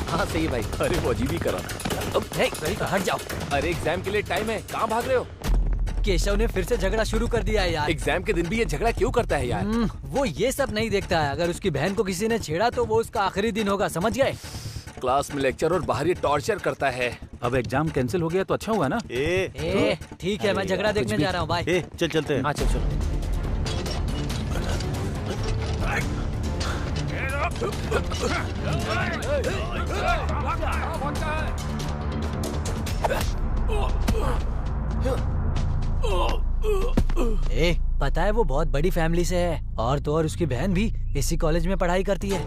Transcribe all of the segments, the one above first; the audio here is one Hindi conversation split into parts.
हाँ सही भाई। अरे वो अजीब ही करा। अब सही तो हट जाओ। अरे एग्जाम के लिए टाइम है, कहाँ भाग रहे हो? केशव ने फिर से झगड़ा शुरू कर दिया है यार। एग्जाम के दिन भी ये झगड़ा क्यों करता है यार? वो ये सब नहीं देखता है। अगर उसकी बहन को किसी ने छेड़ा तो वो उसका आखिरी दिन होगा, समझ गए? क्लास में लेक्चर और बाहर ये टॉर्चर करता है। अब एग्जाम कैंसिल हो गया तो अच्छा हुआ ना। ठीक है, मैं झगड़ा देखने जा रहा हूँ। बाय। चल चलते हैं। हाँ चल चल। पता है वो बहुत बड़ी फैमिली से है और तो और उसकी बहन भी इसी कॉलेज में पढ़ाई करती है।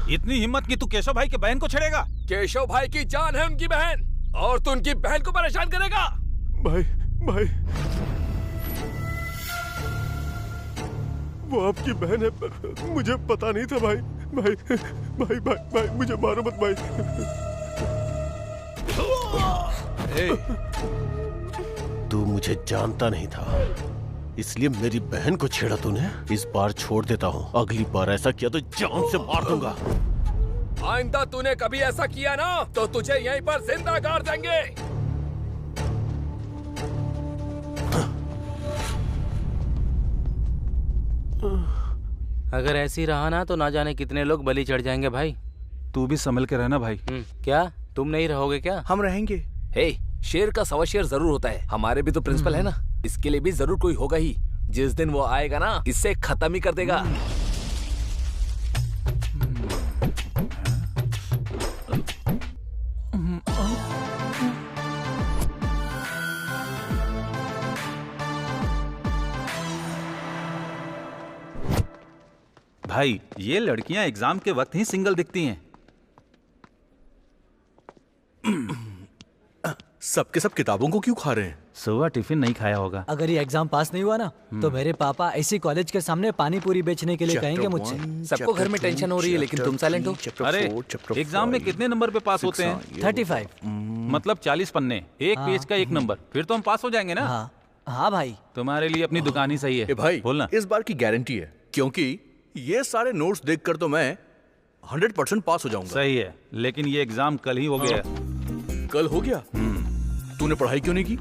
इतनी हिम्मत की तू केशव भाई के बहन को छेड़ेगा? केशव भाई की जान है उनकी बहन, और तू उनकी बहन को परेशान करेगा? भाई भाई, वो आपकी बहन है, मुझे पता नहीं था भाई। भाई भाई भाई, भाई मुझे मारो मत भाई। तू मुझे जानता नहीं था, इसलिए मेरी बहन को छेड़ा तूने। इस बार छोड़ देता हूँ, अगली बार ऐसा किया तो जान से मार दूंगा। आइंदा तूने कभी ऐसा किया ना तो तुझे यहीं पर जिंदा गाड़ देंगे। अगर ऐसी रहा ना तो ना जाने कितने लोग बलि चढ़ जाएंगे भाई। तू भी संभल के रहना भाई। क्या तुम नहीं रहोगे क्या? हम रहेंगे। हे, शेर का सवा शेर जरूर होता है। हमारे भी तो प्रिंसिपल है ना, इसके लिए भी जरूर कोई होगा ही। जिस दिन वो आएगा ना, इससे खत्म ही कर देगा। भाई ये लड़कियां एग्जाम के वक्त ही सिंगल दिखती हैं। सबके सब किताबों को क्यों खा रहे हैं? सुबह टिफिन नहीं खाया होगा। अगर ये एग्जाम पास नहीं हुआ ना तो मेरे पापा इसी कॉलेज के सामने पानी पूरी बेचने के लिए कहेंगे मुझसे। सबको घर में टेंशन हो रही है, लेकिन तुम साइलेंट हो। अरे एग्जाम में कितने नंबर पे पास होते हैं? 35। मतलब 40 पन्ने, एक पेज का एक नंबर। फिर तो हम पास हो जाएंगे ना। हाँ भाई, तुम्हारे लिए अपनी दुकान ही सही है। भाई बोलना। इस बार की गारंटी है, क्योंकि ये सारे नोट्स देखकर तो मैं 100% पास हो जाऊंगा। सही है, लेकिन ये एग्जाम कल ही हो गया। कल हो गया? तूने पढ़ाई क्यों नहीं की?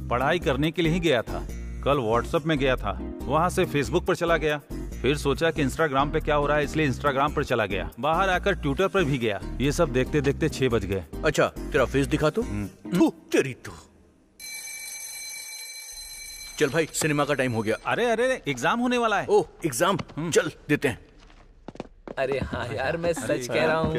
पढ़ाई करने के लिए ही गया था। कल व्हाट्सएप में गया था, वहाँ से फेसबुक पर चला गया, फिर सोचा कि इंस्टाग्राम पे क्या हो रहा है, इसलिए इंस्टाग्राम पर चला गया। बाहर आकर ट्विटर पर भी गया। ये सब देखते देखते 6 बज गए। अच्छा, तेरा फेस दिखा तो। तेरी तो। चल भाई, सिनेमा का टाइम हो गया। अरे अरे, एग्जाम होने वाला है। ओह, एग्जाम, चल देते हैं। अरे हाँ यार, मैं सच कह रहा हूँ।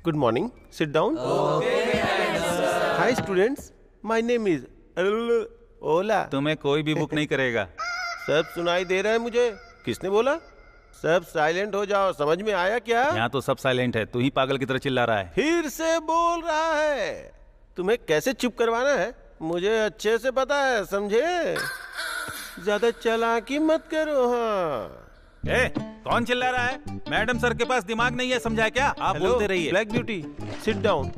Good morning. Sit down. Hi students. My name is Ola. तुम्हें कोई भी बुक नहीं करेगा। सब सुनाई दे रहा है मुझे। किसने बोला? सब साइलेंट हो जाओ। समझ में आया क्या? यहाँ तो सब साइलेंट है, तू ही पागल की तरह चिल्ला रहा है। फिर से बोल रहा है। तुम्हें कैसे चुप करवाना है मुझे अच्छे से पता है, समझे? ज्यादा चालाकी मत करो। हाँ, कौन चिल्ला रहा है? मैडम सर के पास दिमाग नहीं है, समझा क्या? आप बोलते रहिए। Black Beauty, sit down.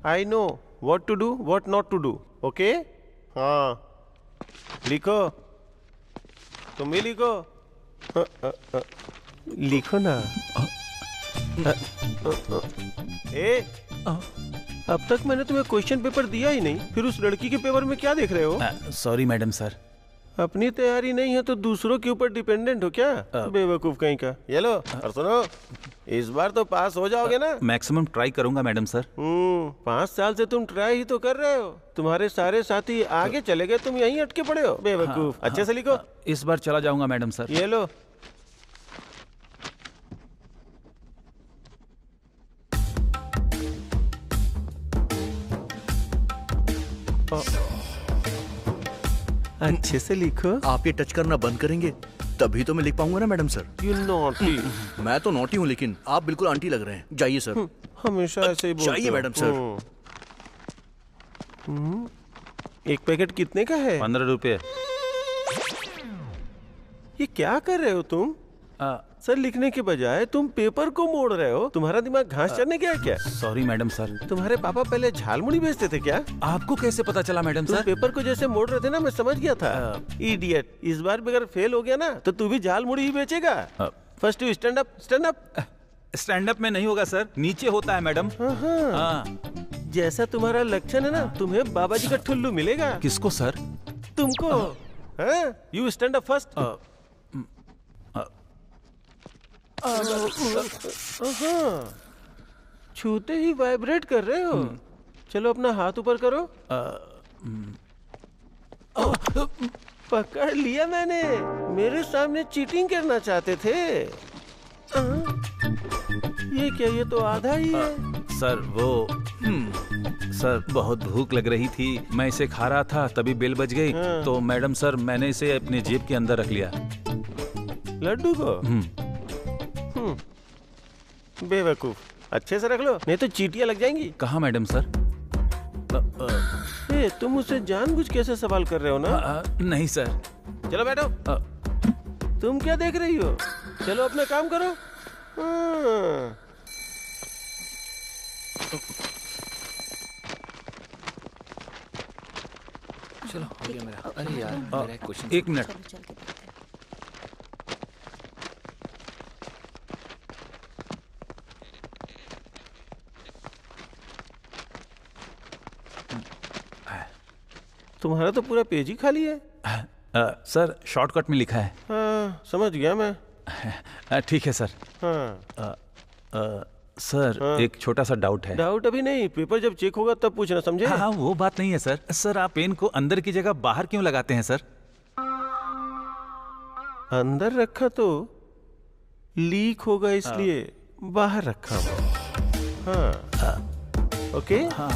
I know what to do, what not to do. Okay? हाँ, लिखो। तुम भी लिखो। लिखो ना। अब तक मैंने तुम्हें क्वेश्चन पेपर दिया ही नहीं, फिर उस लड़की के पेपर में क्या देख रहे हो? Sorry madam sir. अपनी तैयारी नहीं है तो दूसरों के ऊपर डिपेंडेंट हो क्या? बेवकूफ कहीं का। ये लो, और सुनो, इस बार तो पास हो जाओगे ना? मैक्सिमम ट्राई करूंगा मैडम सर। 5 साल से तुम ट्राई ही तो कर रहे हो। तुम्हारे सारे साथी आगे चले गए, तुम यहीं अटके पड़े हो। बेवकूफ। अच्छे से लिखो। इस बार चला जाऊंगा मैडम सर। ये लो। अच्छे से लिखो। आप ये टच करना बंद करेंगे तभी तो मैं लिख पाऊंगा ना मैडम सर। You naughty. मैं तो नॉटी हूँ लेकिन आप बिल्कुल आंटी लग रहे हैं। जाइए सर। हमेशा ऐसे ही बोलते जाइए हो। Madam sir. एक पैकेट कितने का है? 15 रुपये। ये क्या कर रहे हो तुम? सर लिखने के बजाय तुम पेपर को मोड़ रहे हो। तुम्हारा दिमाग घास चरने गया क्या? Sorry madam sir. तुम्हारे पापा पहले झालमुड़ी बेचते थे क्या? आपको कैसे पता चला मैडम तुम सर? पेपर को जैसे मोड़ रहे थे ना, मैं समझ गया था। इडियट, इस बार भी अगर फेल हो गया ना तो तू भी झालमुड़ी ही बेचेगा। First you stand up, stand up. Stand up में नहीं होगा सर, नीचे होता है मैडम। हाँ। जैसा तुम्हारा लक्षण है ना, तुम्हें बाबा जी का ठुल्लू मिलेगा। किसको सर? तुमको। You stand up first. छूते ही वाइब्रेट कर रहे हो। चलो अपना हाथ ऊपर करो। पकड़ लिया मैंने। मेरे सामने चीटिंग करना चाहते थे। ये क्या, ये तो आधा ही है। सर वो सर बहुत भूख लग रही थी, मैं इसे खा रहा था, तभी बेल बज गई। तो मैडम सर मैंने इसे अपने जेब के अंदर रख लिया। लड्डू को? बेवकूफ, अच्छे से रख लो नहीं तो चीटियां लग जाएंगी। कहाँ मैडम सर? तुम मुझसे जानबूझ कैसे सवाल कर रहे हो ना? नहीं सर। चलो बैठो। तुम क्या देख रही हो? चलो अपना काम करो। चलो हो गया मेरा। अरे यार मेरा एक क्वेश्चन। एक मिनट। तुम्हारा तो पूरा पेज ही खाली है। सर शॉर्टकट में लिखा है। हाँ, समझ गया मैं। ठीक है सर। हाँ। सर एक छोटा सा डाउट है। डाउट अभी नहीं, पेपर जब चेक होगा तब पूछना, समझे? हाँ वो बात नहीं है सर। सर आप पेन को अंदर की जगह बाहर क्यों लगाते हैं सर? अंदर रखा तो लीक होगा इसलिए बाहर रखा हूँ। हाँ। ओके। हाँ।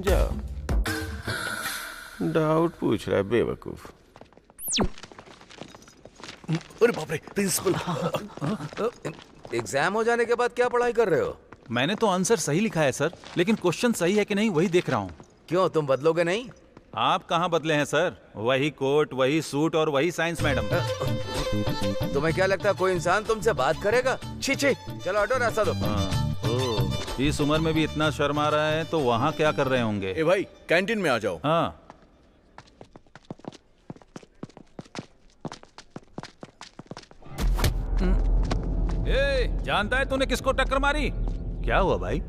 जाओ। डाउट पूछ रहा है बेवकूफ। अरे बाप रे प्रिंसिपल। एग्जाम हो जाने के बाद क्या पढ़ाई कर रहे हो? मैंने तो आंसर सही लिखा है सर, लेकिन क्वेश्चन सही है कि नहीं वही देख रहा हूँ। क्यों, तुम बदलोगे नहीं? आप कहाँ बदले हैं सर? वही कोट, वही सूट और वही साइंस मैडम। तुम्हें क्या लगता है कोई इंसान तुमसे बात करेगा? छी छी, चलो हटो, रास्ता दो। इस उम्र में भी इतना शर्म आ रहा है तो वहाँ क्या कर रहे होंगे? ए भाई कैंटीन में आ जाओ। हाँ। जानता है तूने किसको टक्कर मारी? क्या हुआ भाई?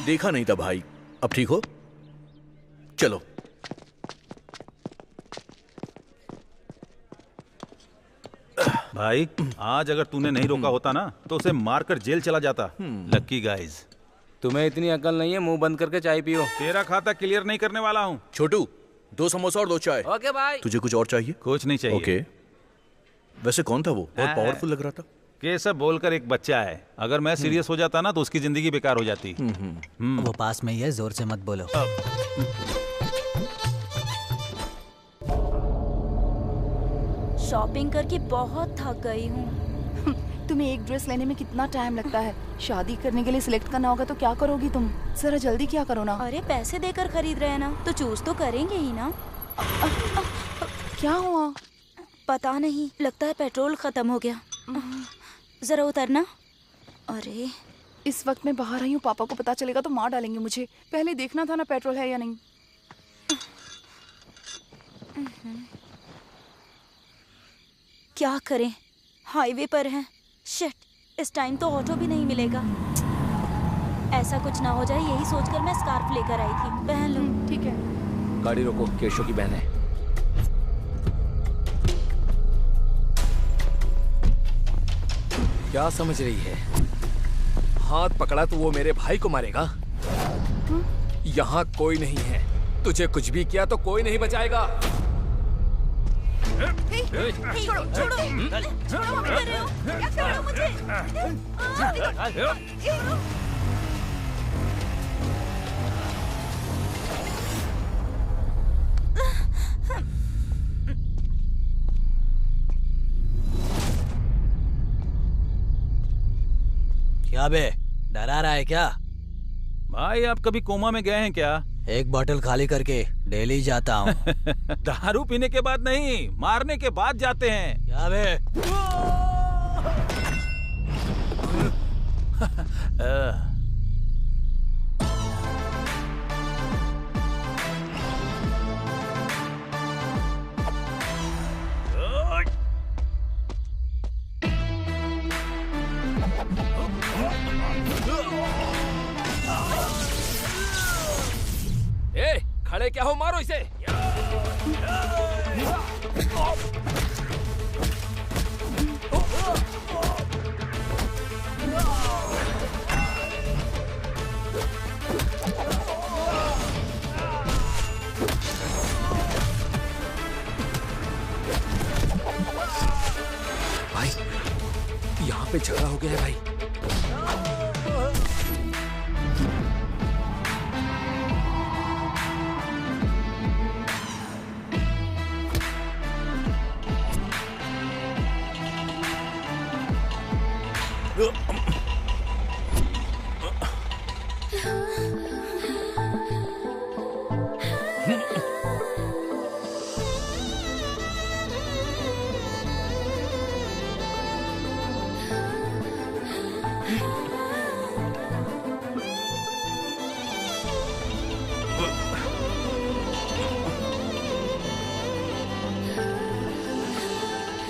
देखा नहीं था भाई। अब ठीक हो? चलो। भाई आज अगर तूने नहीं रोका होता ना तो उसे मारकर जेल चला जाता। लक्की गाइज। तुम्हें इतनी अकल नहीं है, मुंह बंद करके चाय पियो। तेरा खाता क्लियर नहीं करने वाला हूँ। छोटू 2 समोसा और 2 चाय। ओके भाई। तुझे कुछ और चाहिए? कुछ नहीं चाहिए। ओके। वैसे कौन था वो? बहुत पावरफुल लग रहा था। केशव बोलकर एक बच्चा है, अगर मैं सीरियस हो जाता ना तो उसकी जिंदगी बेकार हो जाती। वो पास में ही है, जोर से मत बोलो। शॉपिंग करके बहुत थक गई हूँ। तुम्हें एक ड्रेस लेने में कितना टाइम लगता है? शादी करने के लिए सिलेक्ट करना होगा तो क्या करोगी तुम? जरा जल्दी क्या करो ना। अरे पैसे देकर खरीद रहे हैं ना, तो चूज तो करेंगे ही ना। क्या हुआ? पता नहीं, लगता है पेट्रोल खत्म हो गया। जरा उतरना। अरे इस वक्त मैं बाहर आई हूँ, पापा को पता चलेगा तो मार डालेंगे मुझे। पहले देखना था ना पेट्रोल है या नहीं। क्या करें, हाईवे पर हैं। शिट, इस टाइम तो ऑटो भी नहीं मिलेगा। ऐसा कुछ ना हो जाए यही सोचकर मैं स्कार्फ लेकर आई थी, पहन लो। ठीक है। गाड़ी रोको, केशव की बहन है। क्या समझ रही है? हाथ पकड़ा तो वो मेरे भाई को मारेगा। यहाँ कोई नहीं है, तुझे कुछ भी किया तो कोई नहीं बचाएगा। छोड़ो, छोड़ो, छोड़ो, मत कर रहे हो। क्या कर रहे हो मुझे? क्या बे, डरा रहा है क्या? भाई आप कभी कोमा में गए हैं क्या? एक बोतल खाली करके डेली जाता हूँ। दारू पीने के बाद नहीं, मारने के बाद जाते हैं। क्या बे? ए, खड़े क्या हो, मारो इसे। भाई, यहाँ पे झगड़ा हो गया है भाई।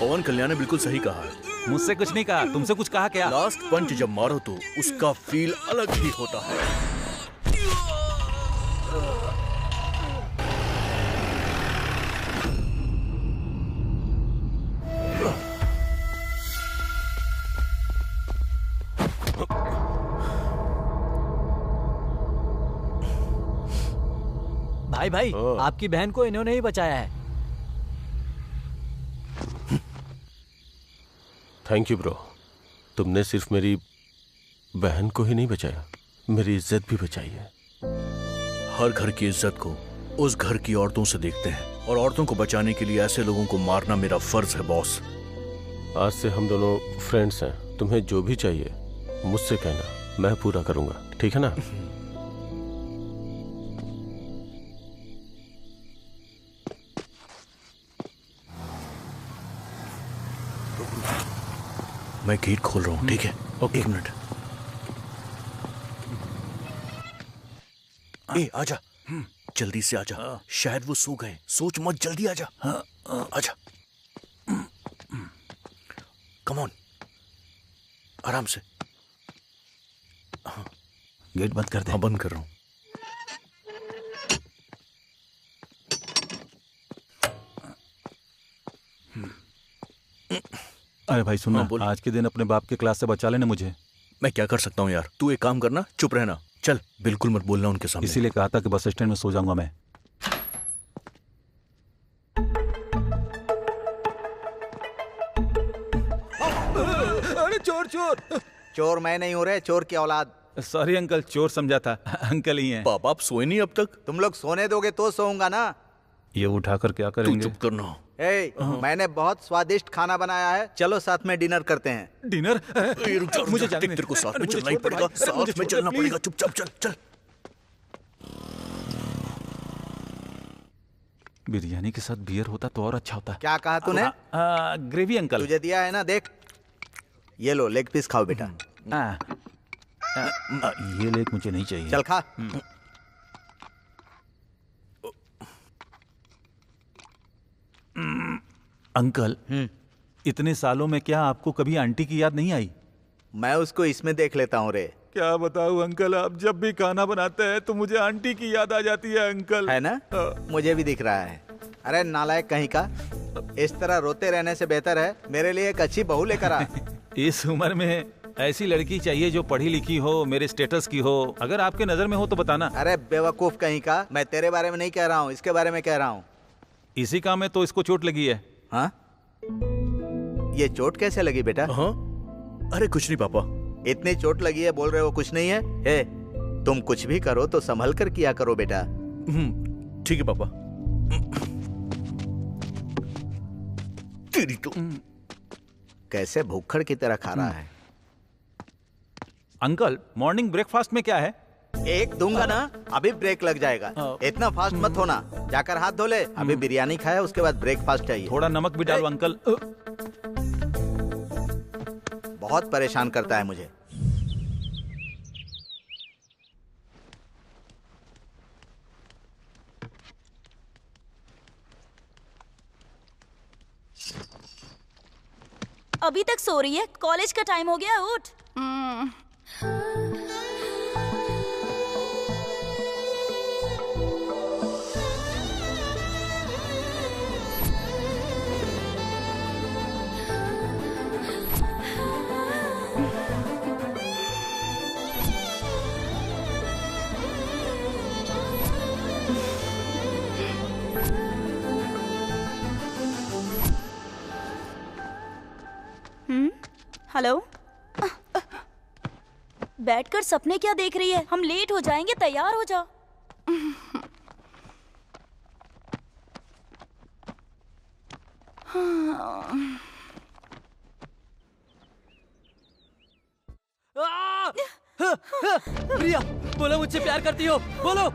पवन कल्याण ने बिल्कुल सही कहा है। मुझसे कुछ नहीं कहा, तुमसे कुछ कहा क्या? लास्ट पंच जब मारो तो उसका फील अलग ही होता है। भाई भाई, आपकी बहन को इन्होंने ही बचाया है। Thank you bro. तुमने सिर्फ मेरी बहन को ही नहीं बचाया, मेरी इज्जत भी बचाई है। हर घर की इज्जत को उस घर की औरतों से देखते हैं, और औरतों को बचाने के लिए ऐसे लोगों को मारना मेरा फर्ज है बॉस। आज से हम दोनों फ्रेंड्स हैं। तुम्हें जो भी चाहिए मुझसे कहना, मैं पूरा करूंगा, ठीक है ना? मैं गेट खोल रहा हूँ, ठीक है? ओके। एक मिनट। ए, आजा, जल्दी से आजा। शायद वो सो गए। सोच मत, जल्दी आजा। आजा, कम ऑन, आराम से। गेट बंद कर दे। हाँ, बंद कर रहा हूँ। अरे भाई सुनना, बोल। आज के दिन अपने बाप के क्लास से बचा लेना मुझे। मैं क्या कर सकता हूँ यार? तू एक काम करना, चुप रहना। चल, बिल्कुल मत बोलना उनके सामने। इसीलिए कहा था कि बस स्टैंड में सो जाऊंगा मैं। अरे चोर चोर! चोर मैं नहीं हूँ रे, चोर की औलाद। सॉरी अंकल, चोर समझा था। अंकल ही हैं। बाप, आप सोए नहीं अब तक? तुम लोग सोने दोगे तो सोऊंगा ना। ये उठाकर क्या तू करेंगे? चुप करना। ए, मैंने बहुत स्वादिष्ट खाना बनाया है, चलो साथ में डिनर करते हैं। डिनर? ए, रुक जा, मुझे रुक जा, जाने दे। तेरे को साथ में मुझे चलना ही छोड़ दे पड़ेगा। भाई। अरे मुझे साथ में छोड़ दे, चलना प्लीज। पड़ेगा। चुपचाप चल, चल। बिरयानी के साथ बियर होता तो और अच्छा होता। क्या कहा तूने? Gravy uncle. तुझे दिया है ना, देख। ये लो, लेग पीस खाओ बेटा। ये लेग मुझे नहीं चाहिए। चल खा। अंकल, इतने सालों में क्या आपको कभी आंटी की याद नहीं आई? मैं उसको इसमें देख लेता हूँ रे। क्या बताऊं अंकल, आप जब भी खाना बनाते हैं तो मुझे आंटी की याद आ जाती है अंकल। है ना? मुझे भी दिख रहा है। अरे नालायक कहीं का, इस तरह रोते रहने से बेहतर है मेरे लिए एक अच्छी बहू लेकर आ। इस उम्र में ऐसी लड़की चाहिए जो पढ़ी लिखी हो, मेरे स्टेटस की हो। अगर आपके नजर में हो तो बताना। अरे बेवकूफ कहीं का, मैं तेरे बारे में नहीं कह रहा हूँ, इसके बारे में कह रहा हूँ। इसी काम में तो इसको चोट लगी है। हाँ? ये चोट कैसे लगी बेटा? हाँ? अरे कुछ नहीं पापा। इतनी चोट लगी है, बोल रहे हो कुछ नहीं है? हे, तुम कुछ भी करो तो संभल कर किया करो बेटा। ठीक है पापा। तेरी तो कैसे भूखड़ की तरह खा रहा है। अंकल मॉर्निंग ब्रेकफास्ट में क्या है? एक दूंगा ना, अभी ब्रेक लग जाएगा। इतना फास्ट मत होना, जाकर हाथ धो ले। अभी बिरयानी खाया, उसके बाद ब्रेकफास्ट चाहिए। थोड़ा नमक भी डालो अंकल। बहुत परेशान करता है मुझे। अभी तक सो रही है? कॉलेज का टाइम हो गया, उठ। हेलो। बैठकर सपने क्या देख रही है? हम लेट हो जाएंगे, तैयार हो जाओ। प्रिया, बोलो मुझसे प्यार करती हो? बोलो।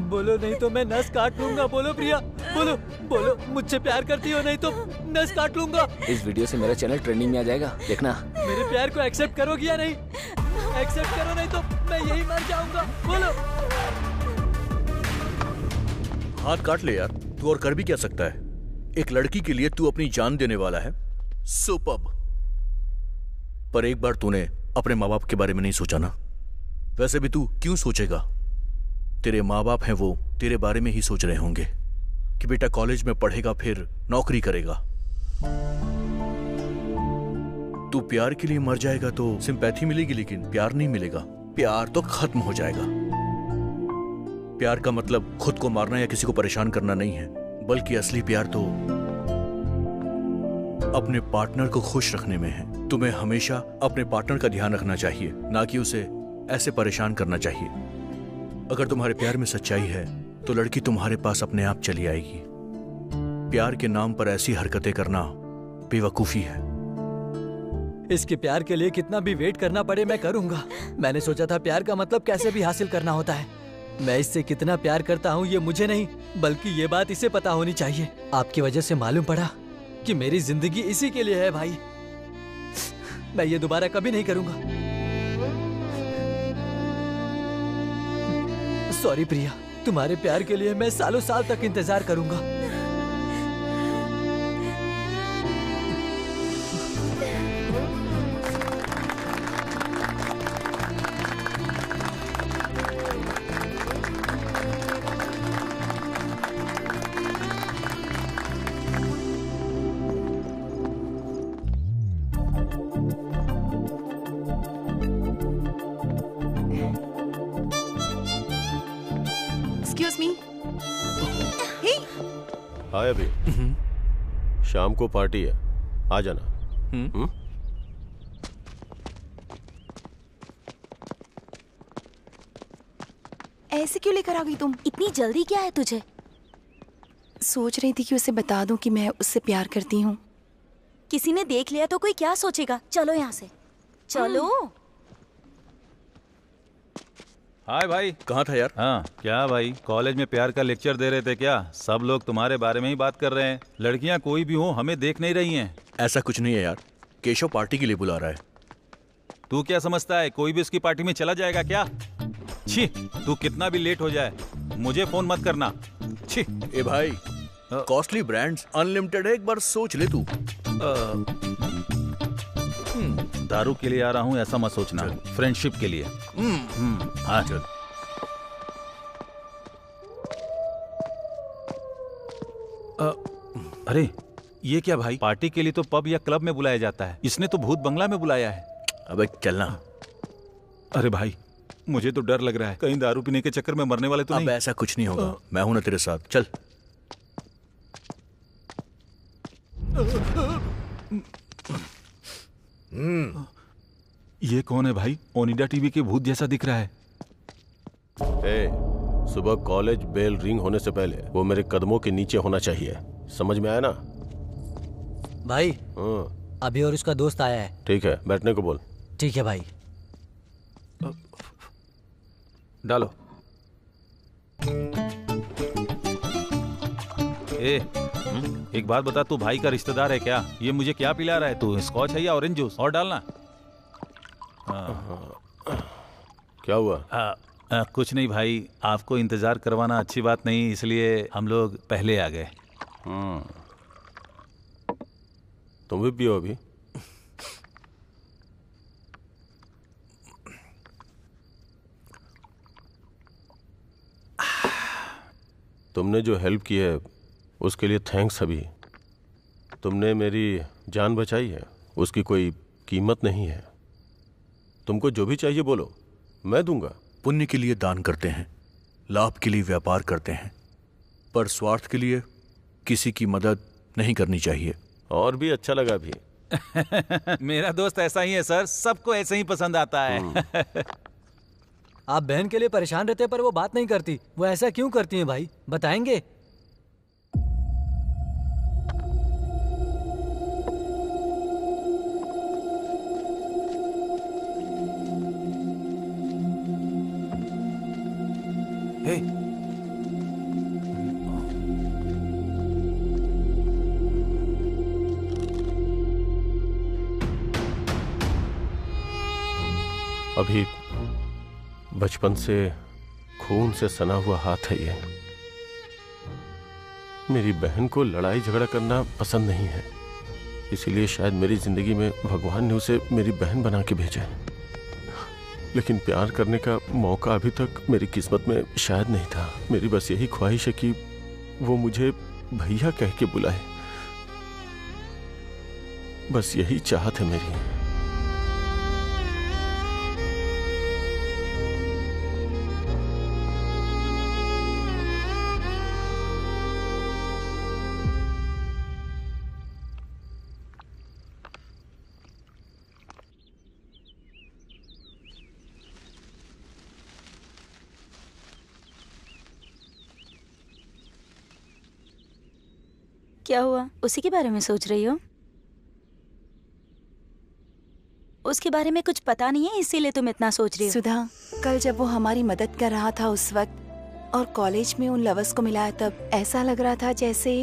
बोलो, नहीं तो मैं नस काट लूंगा। बोलो प्रिया, बोलो बोलो, मुझसे प्यार करती हो? नहीं तो नस काट लूंगा। इस वीडियो से मेरा चैनल ट्रेंडिंग में आ जाएगा, देखना। मेरे प्यार को एक्सेप्ट करोगी या नहीं? एक्सेप्ट करो, नहीं तो मैं यही मर जाऊंगा। बोलो। हाथ काट ले यार, तू और कर भी क्या सकता है? एक लड़की के लिए तू अपनी जान देने वाला है। सुपर्ब। पर एक बार तूने अपने माँ बाप के बारे में नहीं सोचा ना? वैसे भी तू क्यों सोचेगा? तेरे माँ बाप हैं, वो तेरे बारे में ही सोच रहे होंगे कि बेटा कॉलेज में पढ़ेगा, फिर नौकरी करेगा। तू प्यार के लिए मर जाएगा तो सिंपैथी मिलेगी, लेकिन प्यार नहीं मिलेगा। प्यार तो खत्म हो जाएगा। प्यार का मतलब खुद को मारना या किसी को परेशान करना नहीं है, बल्कि असली प्यार तो अपने पार्टनर को खुश रखने में है। तुम्हें हमेशा अपने पार्टनर का ध्यान रखना चाहिए, ना कि उसे ऐसे परेशान करना चाहिए। अगर तुम्हारे प्यार में सच्चाई है तो लड़की तुम्हारे पास अपने आप चली आएगी। प्यार के नाम पर ऐसी हरकतें करना बेवकूफी है। इसके प्यार के लिए कितना भी वेट करना पड़े मैं करूंगा। मैंने सोचा था प्यार का मतलब कैसे भी हासिल करना होता है। मैं इससे कितना प्यार करता हूँ ये मुझे नहीं, बल्कि ये बात इसे पता होनी चाहिए। आपकी वजह से मालूम पड़ा कि मेरी जिंदगी इसी के लिए है भाई। मैं ये दोबारा कभी नहीं करूंगा। सॉरी प्रिया, तुम्हारे प्यार के लिए मैं सालों साल तक इंतजार करूंगा। Excuse me. Hey. हाय अभी। शाम को पार्टी है, आ जाना। ऐसे क्यों लेकर आ गई तुम? इतनी जल्दी क्या है तुझे? सोच रही थी कि उसे बता दूं कि मैं उससे प्यार करती हूँ। किसी ने देख लिया तो कोई क्या सोचेगा? चलो यहाँ से, चलो। हाय भाई। कहाँ था यार? हाँ क्या भाई, कॉलेज में प्यार का लेक्चर दे रहे थे क्या? सब लोग तुम्हारे बारे में ही बात कर रहे हैं। लड़कियां कोई भी हो हमें देख नहीं रही हैं। ऐसा कुछ नहीं है यार, केशव पार्टी के लिए बुला रहा है। तू क्या समझता है कोई भी उसकी पार्टी में चला जाएगा क्या? छी, तू कितना भी लेट हो जाए मुझे फोन मत करना। छी। ए भाई, कॉस्टली ब्रांड्स अनलिमिटेड है, एक बार सोच ले तू। दारू के लिए आ रहा हूँ ऐसा मत सोचना, फ्रेंडशिप के लिए। हाँ चल। अरे ये क्या भाई, पार्टी के लिए तो पब या क्लब में बुलाया जाता है, इसने तो भूत बंगला में बुलाया है। अबे चलना। अरे भाई मुझे तो डर लग रहा है, कहीं दारू पीने के चक्कर में मरने वाले तो नहीं। अब ऐसा कुछ नहीं होगा, मैं हूं ना तेरे साथ, चल। ये कौन है भाई? ओनिडा टीवी के भूत जैसा दिख रहा है। सुबह कॉलेज बेल रिंग होने से पहले वो मेरे कदमों के नीचे होना चाहिए, समझ में आया ना? भाई अभी और उसका दोस्त आया है। ठीक है, बैठने को बोल। ठीक है भाई। डालो। एक बात बता, तू भाई का रिश्तेदार है क्या? ये मुझे क्या पिला रहा है तू? स्कॉच है या ऑरेंज जूस? और डालना। क्या हुआ? कुछ नहीं भाई, आपको इंतजार करवाना अच्छी बात नहीं, इसलिए हम लोग पहले आ गए। तुम भी पियो अभी। तुमने जो हेल्प की है उसके लिए थैंक्स। अभी तुमने मेरी जान बचाई है, उसकी कोई कीमत नहीं है। तुमको जो भी चाहिए बोलो, मैं दूंगा। पुण्य के लिए दान करते हैं, लाभ के लिए व्यापार करते हैं, पर स्वार्थ के लिए किसी की मदद नहीं करनी चाहिए। और भी अच्छा लगा भी। मेरा दोस्त ऐसा ही है सर, सबको ऐसे ही पसंद आता है। आप बहन के लिए परेशान रहते पर वो बात नहीं करती, वो ऐसा क्यों करती हैं भाई, बताएंगे? हे, अभी बचपन से खून से सना हुआ हाथ है ये। मेरी बहन को लड़ाई झगड़ा करना पसंद नहीं है, इसीलिए शायद मेरी जिंदगी में भगवान ने उसे मेरी बहन बना के भेजा है। लेकिन प्यार करने का मौका अभी तक मेरी किस्मत में शायद नहीं था। मेरी बस यही ख्वाहिश है कि वो मुझे भैया कह के बुलाए। बस यही चाहत है मेरी। क्या हुआ? उसी के बारे में सोच रही हो? उसके बारे में कुछ पता नहीं है इसीलिए तुम इतना सोच रही हो? सुधा, कल जब वो हमारी मदद कर रहा था उस वक्त और कॉलेज में उन लवर्स को मिला, तब ऐसा लग रहा था जैसे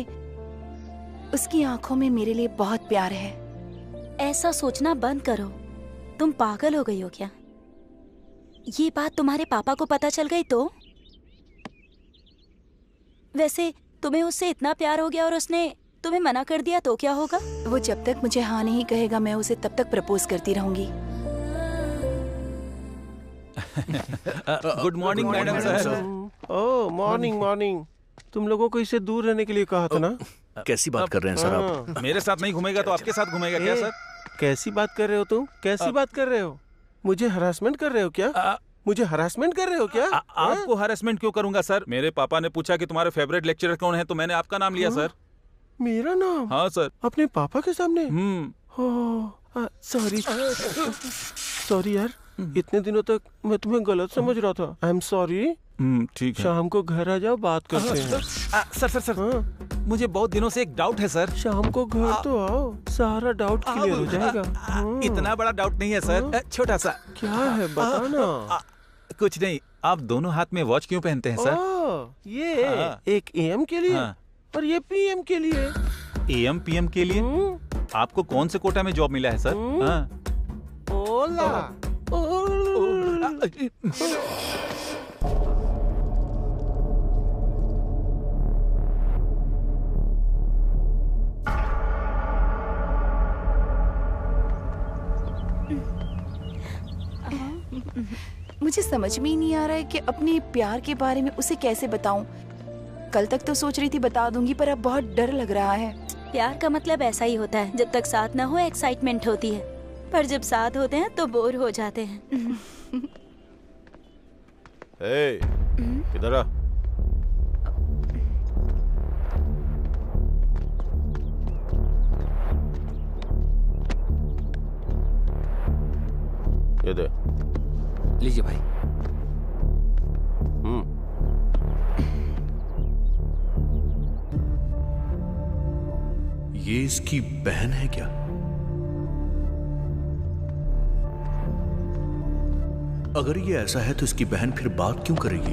उसकी आंखों में मेरे लिए बहुत प्यार है। ऐसा सोचना बंद करो। तुम पागल हो गई हो क्या? ये बात तुम्हारे पापा को पता चल गई तो? वैसे तुम्हें उससे इतना प्यार हो गया और उसने तुम्हें मना कर दिया तो क्या होगा? वो जब तक मुझे हाँ नहीं कहेगा मैं उसे तब तक प्रपोज करती रहूंगी। Good morning madam sir. Oh morning morning. तुम लोगों को इससे दूर रहने के लिए कहा था ना? कैसी बात कर रहे हैं सर आप? मेरे साथ नहीं घूमेगा तो आपके साथ घूमेगा क्या सर? कैसी बात कर रहे हो तुम? कैसी बात कर रहे हो? मुझे हरासमेंट कर रहे हो क्या? मुझे हरासमेंट कर रहे हो क्या? आपको हरासमेंट क्यों करूंगा सर? मेरे पापा ने पूछा कि तुम्हारे फेवरेट लेक्चरर कौन है, तो मैंने आपका नाम लिया सर। मेरा नाम? हाँ सर। अपने पापा के सामने? सॉरी सॉरी यार, इतने दिनों तक मैं तुम्हें गलत समझ रहा था। I am sorry. ठीक है। शाम को घर आ जाओ, बात करते हैं। सर सर सर, मुझे बहुत दिनों से एक डाउट है सर। शाम को घर तो आओ, सारा डाउट क्लियर हो जाएगा। इतना बड़ा डाउट नहीं है सर, छोटा सा। क्या है बताना। कुछ नहीं, आप दोनों हाथ में वॉच क्यों पहनते हैं सर? ये एक एएम के लिए और ये पीएम के लिए। एएम पीएम के लिए? आपको कौन से कोटा में जॉब मिला है सर? ओला। मुझे समझ में ही नहीं आ रहा है कि अपने प्यार के बारे में उसे कैसे बताऊं। कल तक तो सोच रही थी बता दूंगी, पर अब बहुत डर लग रहा है। प्यार का मतलब ऐसा ही होता है, जब तक साथ ना हो एक्साइटमेंट होती है, पर जब साथ होते हैं तो बोर हो जाते हैं। इधर आ। ये दे। लीजिए भाई। ये इसकी बहन है क्या? अगर ये ऐसा है तो इसकी बहन फिर बात क्यों करेगी?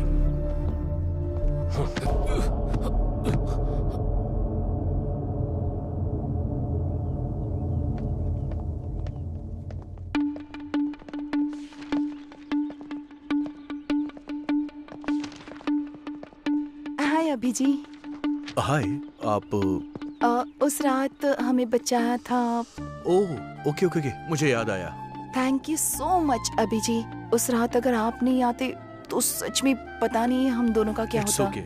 हाय अभी जी। हाय, आप उस रात हमें बचाया था। ओह, ओके ओके ओके, मुझे याद आया। थैंक यू सो मच अभी जी। उस रात अगर आप नहीं आते तो सच में पता नहीं हम दोनों का क्या It's होता। okay.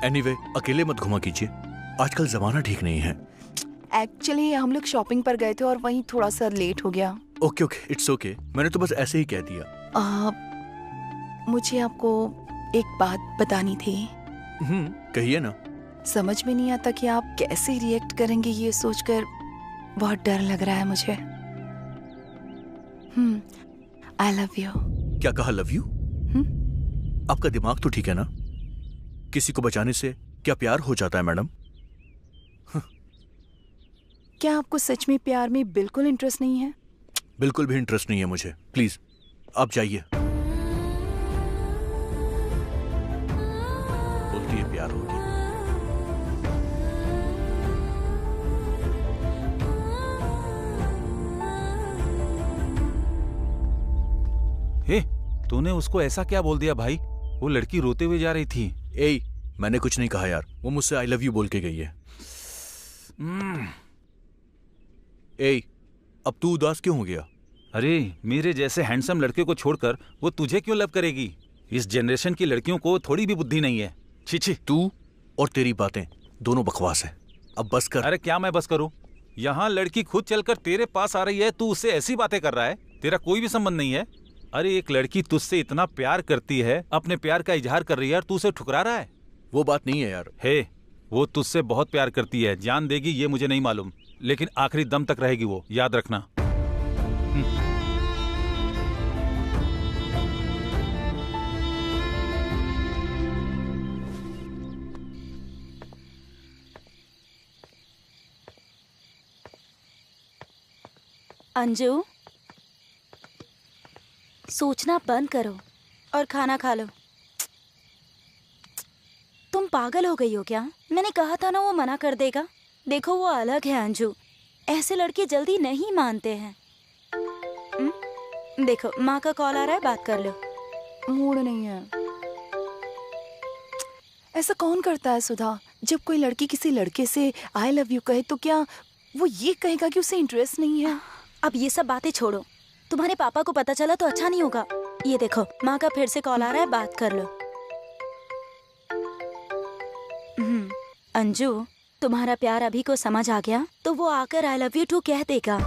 Anyway, अकेले मत घुमा कीजिए, आजकल जमाना ठीक नहीं है। एक्चुअली हम लोग शॉपिंग पर गए थे और वहीं थोड़ा सा लेट हो गया। ओके ओके, इट्स ओके, मैंने तो बस ऐसे ही कह दिया। मुझे आपको एक बात बतानी थी। कहिए ना। समझ में नहीं आता कि आप कैसे रिएक्ट करेंगे, ये सोचकर बहुत डर लग रहा है मुझे। I love you. क्या कहा लव यू? आपका दिमाग तो ठीक है ना? किसी को बचाने से क्या प्यार हो जाता है मैडम? क्या आपको सच में प्यार में बिल्कुल इंटरेस्ट नहीं है? बिल्कुल भी इंटरेस्ट नहीं है मुझे। प्लीज आप जाइए। बोलती है प्यार होगी। हे, तूने उसको ऐसा क्या बोल दिया भाई? वो लड़की रोते हुए जा रही थी। ए, मैंने कुछ नहीं कहा यार, वो मुझसे आई लव यू बोल के गई है। ए, अब तू उदास क्यों हो गया? अरे, मेरे जैसे हैंडसम लड़के को छोड़कर वो तुझे क्यों लव करेगी? इस जनरेशन की लड़कियों को थोड़ी भी बुद्धि नहीं है। छी छी। तू और तेरी बातें दोनों बकवास है, अब बस कर। अरे क्या मैं बस करूं? यहाँ लड़की खुद चलकर तेरे पास आ रही है, तू उससे ऐसी बातें कर रहा है? तेरा कोई भी संबंध नहीं है। अरे एक लड़की तुझसे इतना प्यार करती है, अपने प्यार का इजहार कर रही है और तू उसे ठुकरा रहा है। वो बात नहीं है यार। हे, वो तुझसे बहुत प्यार करती है, जान देगी ये मुझे नहीं मालूम, लेकिन आखिरी दम तक रहेगी वो, याद रखना। अंजू, सोचना बंद करो और खाना खा लो। तुम पागल हो गई हो क्या? मैंने कहा था ना वो मना कर देगा। देखो वो अलग है अंजू, ऐसे लड़के जल्दी नहीं मानते हैं। देखो माँ का कॉल आ रहा है, बात कर लो। मूड नहीं है। ऐसा कौन करता है सुधा? जब कोई लड़की किसी लड़के से आई लव यू कहे तो क्या वो ये कहेगा कि उसे इंटरेस्ट नहीं है? अब ये सब बातें छोड़ो, तुम्हारे पापा को पता चला तो अच्छा नहीं होगा। ये देखो माँ का फिर से कॉल आ रहा है, बात कर लो। अंजू, तुम्हारा प्यार अभी को समझ आ गया तो वो आकर आई लव यू टू कह देगा।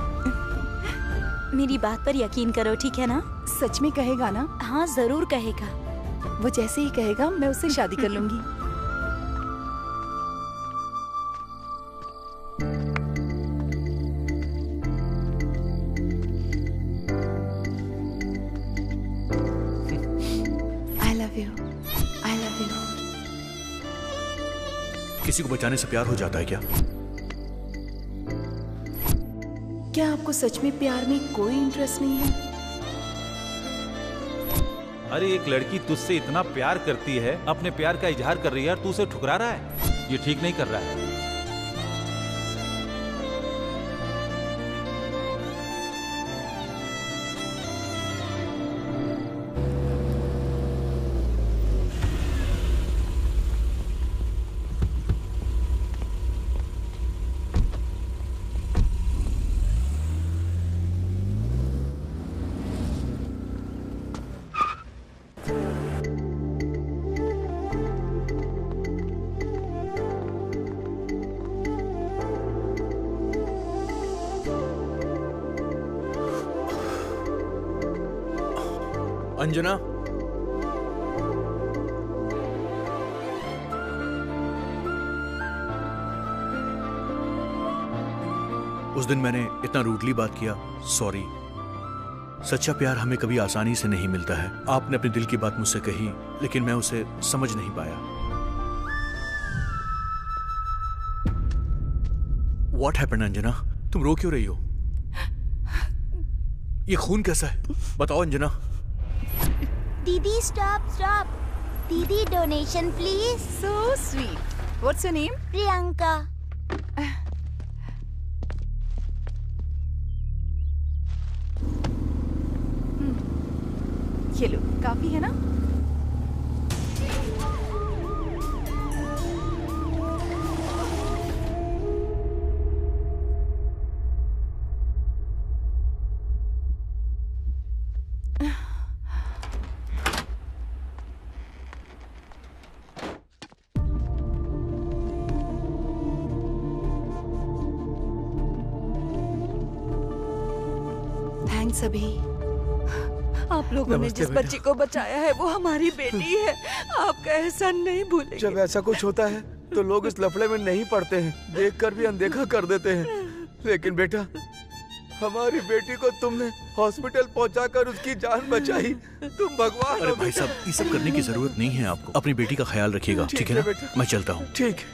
मेरी बात पर यकीन करो, ठीक है ना? सच में कहेगा ना? हाँ जरूर कहेगा। वो जैसे ही कहेगा मैं उससे शादी कर लूंगी। किसी को बचाने से प्यार हो जाता है क्या? क्या आपको सच में प्यार में कोई इंटरेस्ट नहीं है? अरे एक लड़की तुझसे इतना प्यार करती है, अपने प्यार का इजहार कर रही है और तू उसे ठुकरा रहा है। ये ठीक नहीं कर रहा है। अंजना, उस दिन मैंने इतना रूडली बात किया, सॉरी। सच्चा प्यार हमें कभी आसानी से नहीं मिलता है। आपने अपने दिल की बात मुझसे कही, लेकिन मैं उसे समझ नहीं पाया। What happened, Anjana? तुम रो क्यों रही हो? ये खून कैसा है? बताओ अंजना। दीदी स्टॉप स्टॉप। दीदी donation please. So sweet. What's your name? Priyanka. ये लो, काफी है ना? थैंक्स अभी। आप लोगों ने जिस बच्ची को बचाया है वो हमारी बेटी है। आपका एहसान नहीं भूलेंगे। जब ऐसा कुछ होता है तो लोग इस लफड़े में नहीं पड़ते हैं, देखकर भी अनदेखा कर देते हैं। लेकिन बेटा, हमारी बेटी को तुमने हॉस्पिटल पहुंचाकर उसकी जान बचाई। तुम भगवान हो। अरे भाई साहब, ये सब करने की जरूरत नहीं है आपको। अपनी बेटी का ख्याल रखिएगा, ठीक है ना? मैं चलता हूँ। ठीक।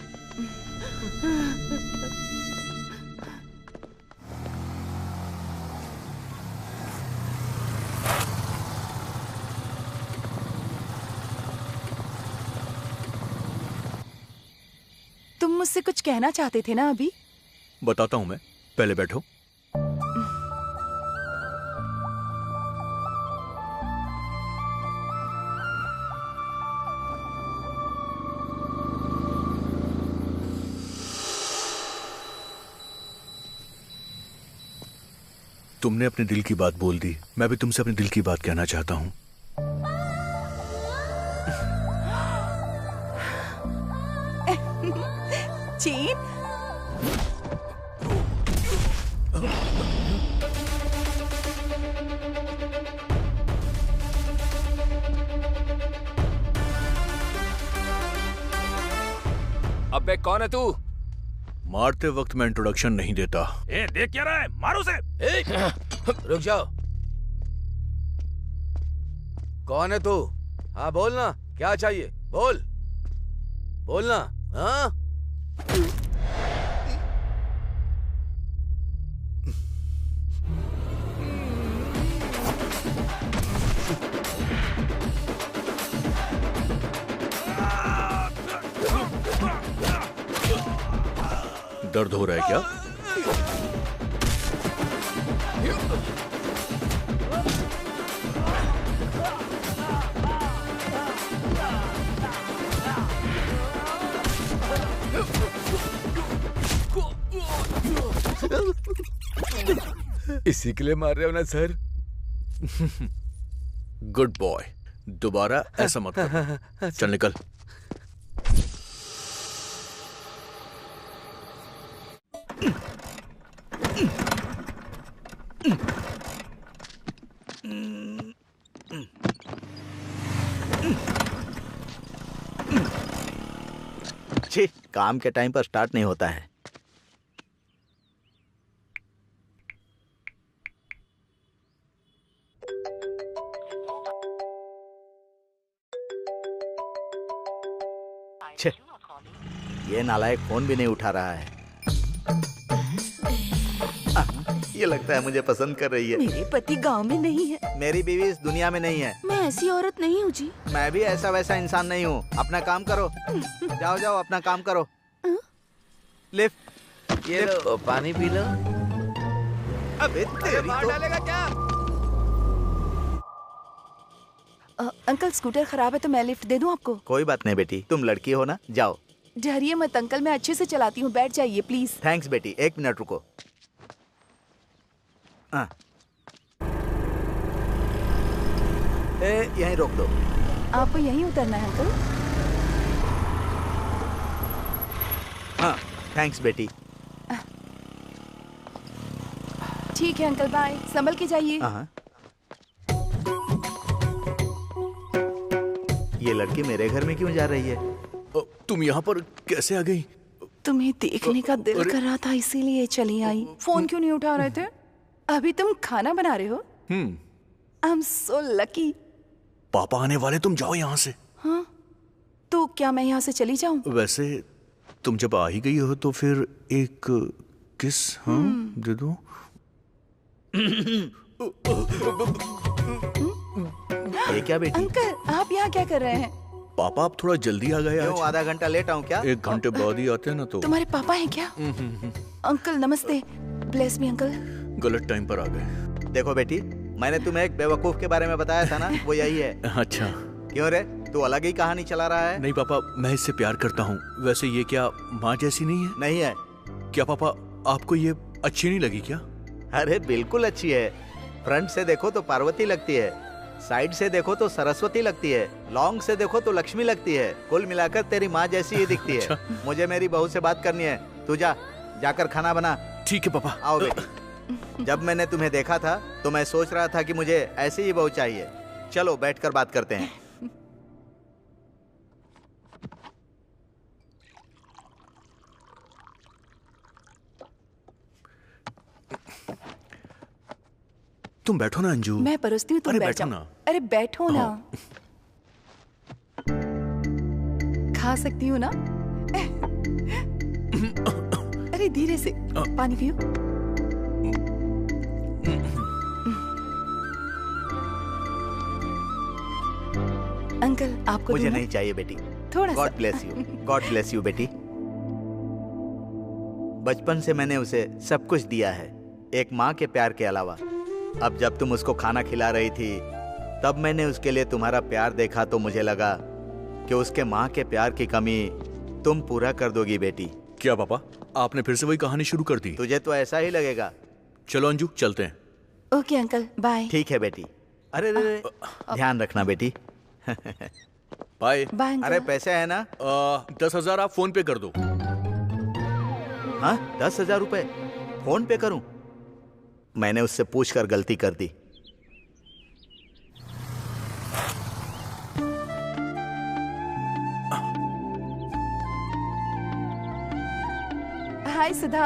तुम मुझसे कुछ कहना चाहते थे ना अभी? बताता हूँ मैं, पहले बैठो। तुमने अपने दिल की बात बोल दी, मैं भी तुमसे अपने दिल की बात कहना चाहता हूँ। चीन, अबे कौन है तू? मारते वक्त मैं इंट्रोडक्शन नहीं देता। देख क्या रहा है, मारो से। रुक जाओ। कौन है तू? हाँ बोलना, क्या चाहिए? बोल, बोलना। हाँ? दर्द हो रहा है क्या? इसी के लिए मार रहे हो ना सर? गुड बॉय, दोबारा ऐसा मत कर। चल निकल। छी, काम के टाइम पर स्टार्ट नहीं होता है। छे, ये नालायक फोन भी नहीं उठा रहा है। ये लगता है मुझे पसंद कर रही है। मेरे पति गांव में नहीं है। मेरी बीवी इस दुनिया में नहीं है। मैं ऐसी औरत नहीं हूँ जी। मैं भी ऐसा वैसा इंसान नहीं हूँ। अपना काम करो। जाओ जाओ, अपना काम करो। लिफ्ट, ये लो, पानी पी लो। अबे तेरी मार तो... डालेगा क्या? अंकल, स्कूटर खराब है तो मैं लिफ्ट दे दूं आपको? कोई बात नहीं बेटी, तुम लड़की हो ना, जाओ। डरिए मत अंकल, मैं अच्छे से चलाती हूँ, बैठ जाइए प्लीज। थैंक्स बेटी, 1 मिनट रुको। यहीं रोक दो। आपको यहीं उतरना है अंकल? हाँ, थैंक्स बेटी। ठीक है अंकल, बाय। संभल के जाइए। हाँ। ये लड़की मेरे घर में क्यों जा रही है? तुम यहाँ पर कैसे आ गई? तुम्हें देखने का दिल कर रहा था इसीलिए चली आई। फोन क्यों नहीं उठा रहे थे? अभी तुम खाना बना रहे हो? I am so lucky. पापा आने वाले, तुम जाओ यहाँ से। हाँ, तो क्या मैं यहाँ से चली जाऊँ? वैसे तुम जब आ ही गई हो तो फिर एक किस दे दो। ये क्या बेटी? अंकल आप यहाँ क्या कर रहे हैं? पापा आप थोड़ा जल्दी आ गए क्यों आज। आधा घंटा लेट आऊँ क्या? 1 घंटे बाद ही आते हैं ना तो। तुम्हारे पापा हैं क्या? अंकल नमस्ते। Bless me uncle. गलत टाइम पर आ गए। देखो बेटी, मैंने तुम्हें एक बेवकूफ के बारे में बताया था ना, वो यही है। अच्छा। क्यों रे, तू अलग ही कहानी चला रहा है? नहीं पापा, मैं इससे प्यार करता हूँ। वैसे ये क्या माँ जैसी नहीं है? नहीं है। क्या पापा आपको ये अच्छी नहीं लगी क्या? अरे बिल्कुल अच्छी है। फ्रंट से देखो तो पार्वती लगती है, साइड से देखो तो सरस्वती लगती है, लॉन्ग से देखो तो लक्ष्मी लगती है। कुल मिलाकर तेरी माँ जैसी ही दिखती है। मुझे मेरी बहू से बात करनी है। तू जाकर खाना बना। ठीक है पापा। आओ बेटी। जब मैंने तुम्हें देखा था तो मैं सोच रहा था कि मुझे ऐसी ही बहू चाहिए। चलो बैठकर बात करते हैं। तुम बैठो ना अंजू। मैं परोसती हूँ, तुम अरे बैठ बैठो जाओ। ना। अरे बैठो ना। खा सकती हूँ ना? अरे धीरे से। पानी पियो। अंकल आपको मुझे दूँ ना? नहीं चाहिए बेटी। थोड़ा सा। God bless you. God bless you बेटी। बचपन से मैंने उसे सब कुछ दिया है, एक माँ के प्यार के अलावा। अब जब तुम उसको खाना खिला रही थी तब मैंने उसके लिए तुम्हारा प्यार देखा तो मुझे लगा कि उसके माँ के प्यार की कमी तुम पूरा कर दोगी बेटी। क्या पापा आपने फिर से वही कहानी शुरू कर दी? तुझे तो ऐसा ही लगेगा। चलो अंजू चलते हैं। Okay uncle bye. ठीक है बेटी। अरे ध्यान रखना बेटी। बाय। Bye uncle. अरे पैसे है ना? 10,000 आप फोन पे कर दो। हाँ 10,000 रुपए फोन पे करूं? मैंने उससे पूछकर गलती कर दी। हाय सुधा।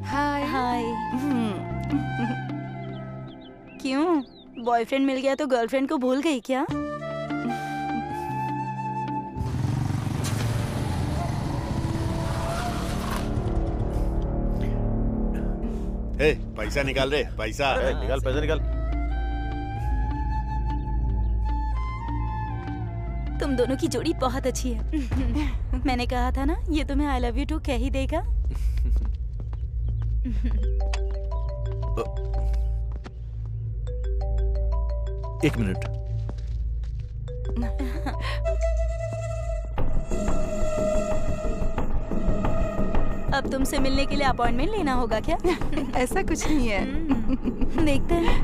हाय। हाय। क्यों, बॉयफ्रेंड मिल गया तो गर्लफ्रेंड को भूल गई क्या? ए, पैसा निकाल रे, पैसा। निकाल पैसा निकाल। तुम दोनों की जोड़ी बहुत अच्छी है। मैंने कहा था ना, ये तुम्हें आई लव यू टू कह ही देगा। एक मिनट। अब तुमसे मिलने के लिए अपॉइंटमेंट लेना होगा क्या? ऐसा कुछ नहीं है। देखते हैं।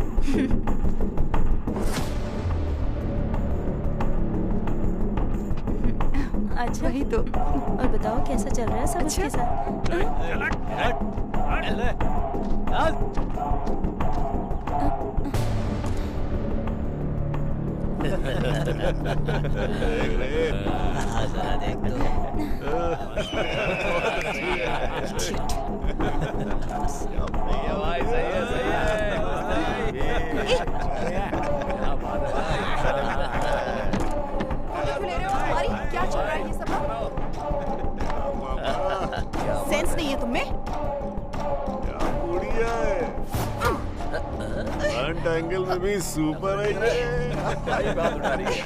अच्छा वही तो। और बताओ कैसा चल रहा है सब उसके साथ? क्या चल रहा है ये सब? सेंस नहीं है तुम्हें? बढ़िया है। फ्रंट एंगल में भी सुपर है ये। बात उठा रही है।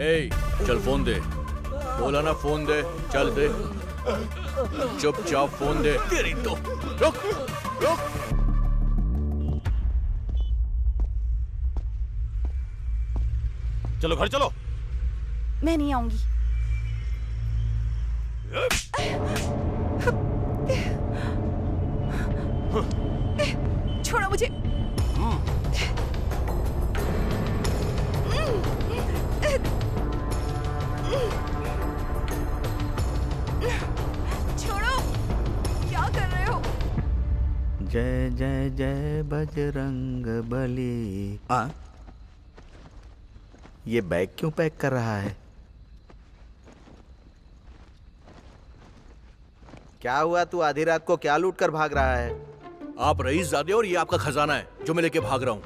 ए, चल फोन दे। बोला ना फोन दे, चल दे। चुपचाप फोन दे। तेरी तो रुक रुक। चलो घर चलो। मैं नहीं आऊंगी। छोड़ो मुझे। छोड़ो, क्या कर रहे हो? जय जय जय बजरंग बली। ये बैग क्यों पैक कर रहा है? क्या हुआ? तू आधी रात को क्या लूट कर भाग रहा है? आप रईसजादे और ये आपका खजाना है जो मैं लेके भाग रहा हूँ।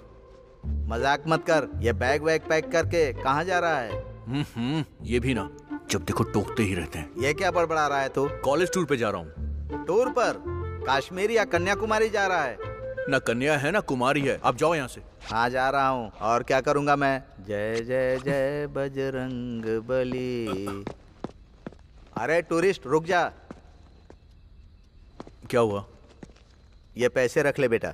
मजाक मत कर। ये बैग वैग पैक करके कहाँ जा रहा है? ये भी ना, जब देखो टोकते ही रहते हैं। ये क्या बड़बड़ा रहा है तू? कॉलेज टूर पे जा रहा हूँ। टूर पर? कश्मीर या कन्याकुमारी जा रहा है? ना कन्या है ना कुमारी है। आप जाओ यहाँ से। हाँ जा रहा हूँ। और क्या करूँगा मैं? जय जय जय बजरंग बली। अरे टूरिस्ट रुक जा। क्या हुआ? ये पैसे रख ले बेटा।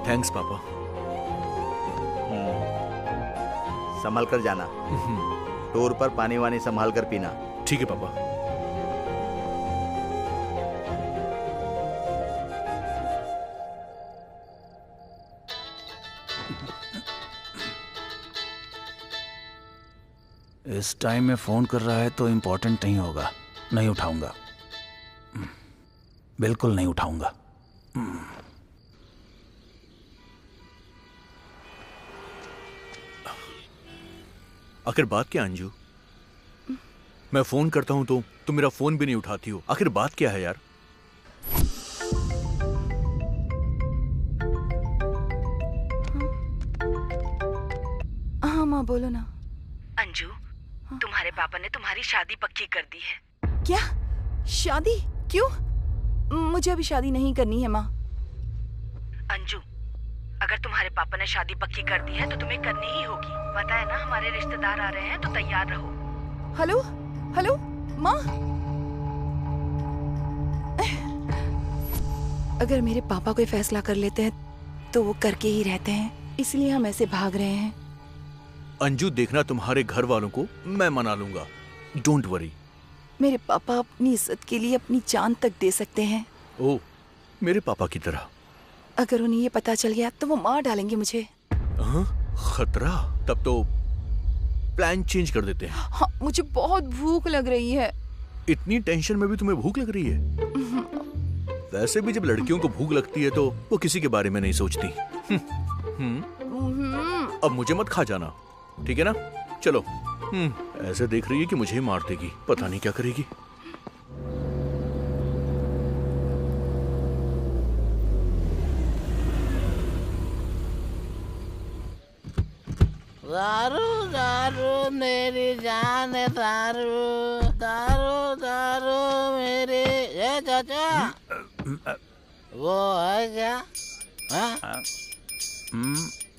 थैंक्स पापा। संभल कर जाना। टूर पर पानी वानी संभाल कर पीना। ठीक है पापा। इस टाइम में फोन कर रहा है तो इम्पोर्टेंट नहीं होगा। नहीं उठाऊंगा, बिल्कुल नहीं उठाऊंगा। आखिर बात क्या अंजू? मैं फोन करता हूं तो तुम मेरा फोन भी नहीं उठाती हो। आखिर बात क्या है यार? हाँ माँ बोलो ना। अंजू, तुम्हारे पापा ने तुम्हारी शादी पक्की कर दी है। क्या? शादी? क्यों? मुझे अभी शादी नहीं करनी है माँ। अंजू, अगर तुम्हारे पापा ने शादी पक्की कर दी है तो तुम्हें करनी ही होगी। पता है ना, हमारे रिश्तेदार आ रहे हैं तो तैयार रहो। हेलो हेलो माँ। अगर मेरे पापा कोई फैसला कर लेते हैं तो वो करके ही रहते हैं, इसलिए हम ऐसे भाग रहे हैं। अंजू देखना, तुम्हारे घर वालों को मैं मना लूंगा। Don't worry. मेरे पापा अपनी इज्जत के लिए अपनी जान तक दे सकते हैं। ओ, मेरे पापा की तरह। अगर उन्हें ये पता चल गया तो वो मार डालेंगे मुझे। खतरा? तब तो प्लान चेंज कर देते हैं। हाँ, मुझे बहुत भूख लग रही है। इतनी टेंशन में भी तुम्हें भूख लग रही है? वैसे भी जब लड़कियों को भूख लगती है तो वो किसी के बारे में नहीं सोचती। अब मुझे मत खा जाना, ठीक है ना? चलो। ऐसे देख रही है कि मुझे ही मार देगी। पता नहीं क्या करेगी। दारू दारू मेरी जान है, दारू दारू दारू मेरी। ये चाचा वो है क्या?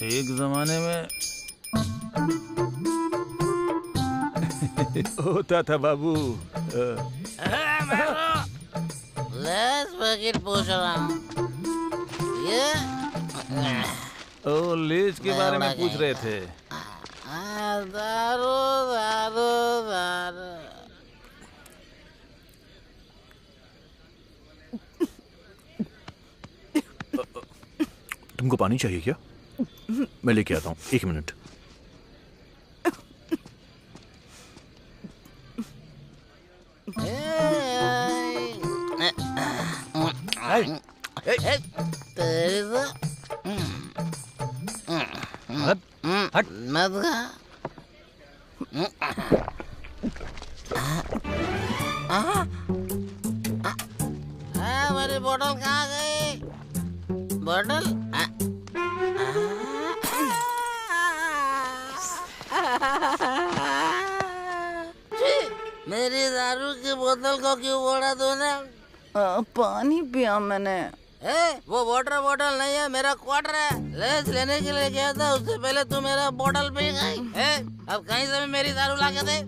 एक जमाने में होता था बाबू। लेस बकेट पूछ रहा हूँ। ये ओ, लेज के बारे में पूछ रहे थे। दारू दारू दारू। तुमको पानी चाहिए क्या? मैं लेके आता हूँ, 1 मिनट। तेरी तो हट मत खा। मेरी बोतल कहाँ गई? बोतल? मेरी दारू की बोतल को क्यों फोड़ा तूने? पानी पिया मैंने। वो वाटर बॉटल नहीं है, मेरा क्वार्टर है। लेस लेने के लिए गया था, उससे पहले तू मेरा बॉटल पी गई। अब कहीं से भी मेरी दारू ला के दे,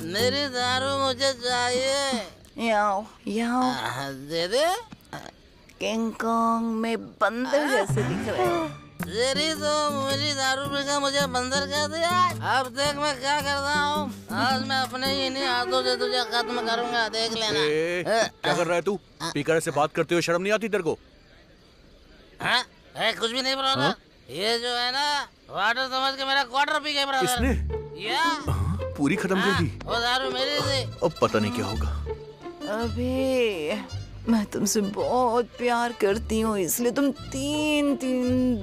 मेरी दारू मुझे चाहिए। याओ याओ दे दे। किंग कॉन्ग में बंदर जैसे दिख रहे हो। तेरी तो मेरी दारू पी के मुझे बंदर कह दिया। अब देख मैं क्या करता हूँ, आज मैं अपने ही इन्हीं हाथों से तुझे खत्म करूंगा, देख लेना। क्या कर रहा है तू? स्पीकर से बात करते हुए शर्म नहीं आती तेरे को? कुछ भी नहीं ब्रदर, ये जो है ना वाटर समझ के मेरा क्वार्टर पी गए ब्रदर। इसने पूरी खत्म कर दी। वो दारू मेरी थी। अब पता नहीं क्या होगा। अबे मैं तुमसे बहुत प्यार करती हूँ, इसलिए तुम तीन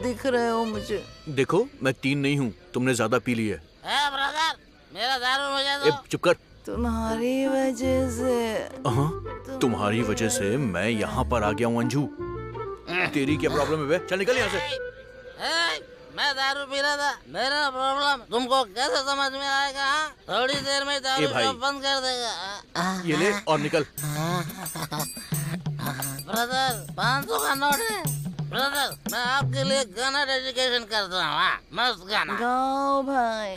दिख रहे हो मुझे। देखो मैं 3 नहीं हूँ, तुमने ज्यादा पी ली है। ब्रदर मेरा दारू मुझे दो। चुप कर। तुम्हारी वजह से। तुम्हारी वजह से मैं यहाँ पर आ गया हूँ अंजू। तेरी क्या प्रॉब्लम है? चल निकल यहाँ से। मैं दारू पी रहा था, मेरा प्रॉब्लम तुमको कैसे समझ में आएगा? थोड़ी देर में दारू बंद कर देगा। ये ले और निकल। ब्रदर 500 का नोट है। ब्रदर मैं आपके लिए गाना डेडिकेशन करता हूँ, मस्त गाना गाओ भाई।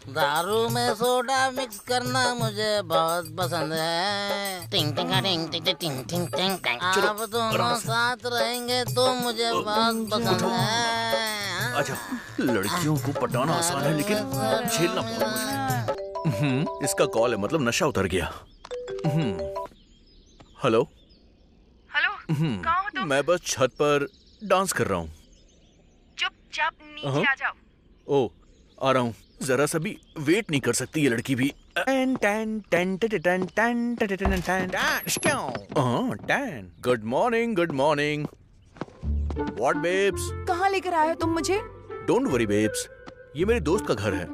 दारू में सोडा मिक्स करना मुझे बहुत पसंद है। टिंग टिंग टिंग टिंग टिंग टिंग टिंग टिंग। आप दोनों साथ रहेंगे तो मुझे बहुत पसंद है। अच्छा, लड़कियों को पटाना आसान है लेकिन झेलना बहुत मुश्किल है। इसका कॉल है, मतलब नशा उतर गया। हेलो हेलो, कहाँ हो तुम? मैं बस छत पर डांस कर रहा हूँ। चुपचाप नीचे आ जाओ। ओ आ रहा हूँ। जरा सा भी वेट नहीं कर सकती ये लड़की भी। Good morning, good morning. What babes? कहाँ लेकर आए हो तुम मुझे? डोंट वरी बेब्स, ये मेरे दोस्त का घर है।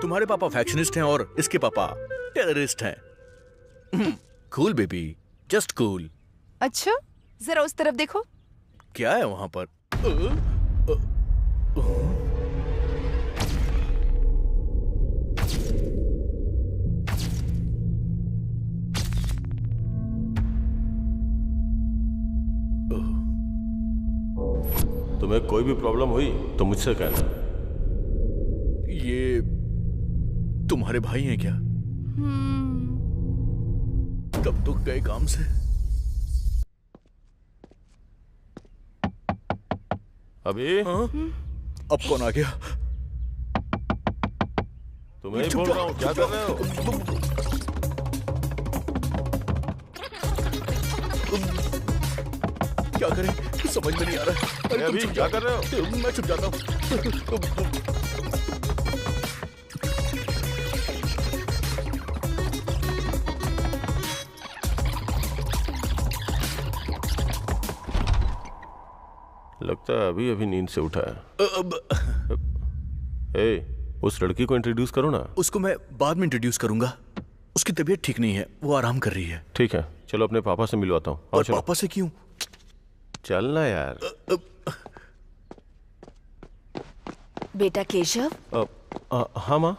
तुम्हारे पापा फैक्शनिस्ट हैं और इसके पापा टेररिस्ट हैं। Cool baby, just cool. अच्छा जरा उस तरफ देखो। क्या है वहां पर? तुम्हें कोई भी प्रॉब्लम हुई तो मुझसे कहना। ये तुम्हारे भाई हैं क्या? कब तो गए काम से। अभी अब कौन आ गया? तुम्हें ही बोल रहा हूँ, क्या कर रहे हो? क्या करें समझ में नहीं आ रहा है। अरे अभी क्या कर रहे हो? मैं छुप जाता हूँ। लगता है अभी अभी नींद से उठा है। उस लड़की को इंट्रोड्यूस करो ना। उसको मैं बाद में इंट्रोड्यूस करूंगा। उसकी तबीयत ठीक नहीं है, वो आराम कर रही है। ठीक है, चलो अपने पापा से मिलवाता हूँ। और पापा से क्यों? चलना यार। बेटा केशव। हाँ माँ।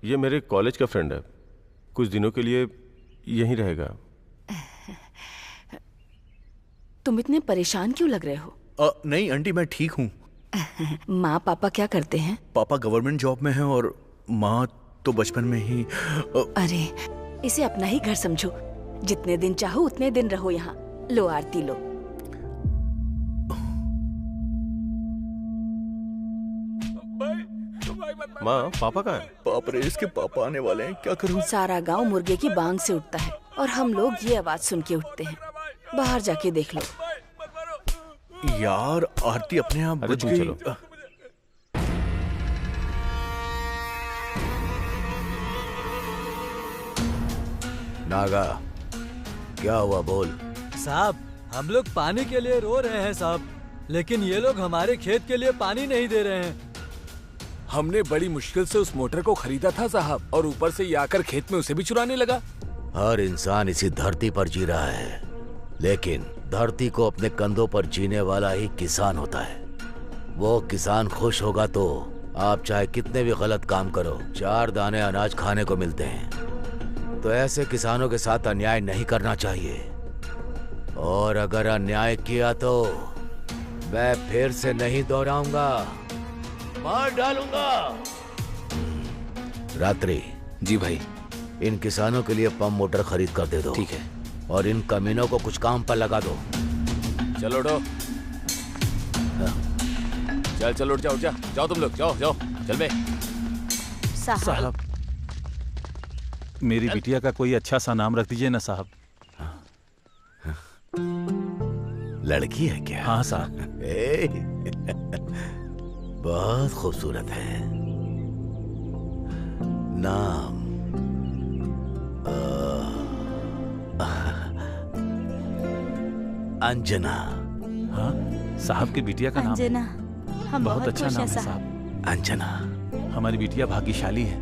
ये मेरे कॉलेज का फ्रेंड है, कुछ दिनों के लिए यहीं रहेगा। तुम इतने परेशान क्यों लग रहे हो? नहीं आंटी, मैं ठीक हूँ। माँ पापा क्या करते हैं? पापा गवर्नमेंट जॉब में हैं और माँ तो बचपन में ही। अरे इसे अपना ही घर समझो, जितने दिन चाहो उतने दिन रहो यहाँ। लो आरती लो। माँ पापा कहाँ है? बाप रे, इसके पापा आने वाले हैं, क्या करूँ? सारा गांव मुर्गे की बांग से उठता है और हम लोग ये आवाज सुन के उठते हैं। बाहर जाके देख लो। यार आरती अपने आप बुझ गई। चलो। नागा, क्या हुआ बोल? साहब हम लोग पानी के लिए रो रहे हैं साहब, लेकिन ये लोग हमारे खेत के लिए पानी नहीं दे रहे हैं। हमने बड़ी मुश्किल से उस मोटर को खरीदा था साहब, और ऊपर से ये आकर खेत में उसे भी चुराने लगा। हर इंसान इसी धरती पर जी रहा है, लेकिन धरती को अपने कंधों पर जीने वाला ही किसान होता है। वो किसान खुश होगा तो आप चाहे कितने भी गलत काम करो, 4 दाने अनाज खाने को मिलते हैं। तो ऐसे किसानों के साथ अन्याय नहीं करना चाहिए, और अगर अन्याय किया तो मैं फिर से नहीं दोहराऊंगा, मार डालूंगा। रात्रि। जी भाई। इन किसानों के लिए पंप मोटर खरीद कर दे दो। ठीक है। और इन कमीनों को कुछ काम पर लगा दो। चलो उठो। चल चल उठ जाओ, उठ जा, जाओ तुम लोग, जाओ जाओ, चल बे। साहब, मेरी बिटिया का कोई अच्छा सा नाम रख दीजिए ना साहब। लड़की है क्या? हाँ साहब। बहुत खूबसूरत है। नाम अंजना। हाँ साहब की बिटिया का नाम है। अंजना, हम बहुत बहुत अच्छा खुश नाम हैं है साहब। साहब। अंजना, हमारी बिटिया भाग्यशाली है।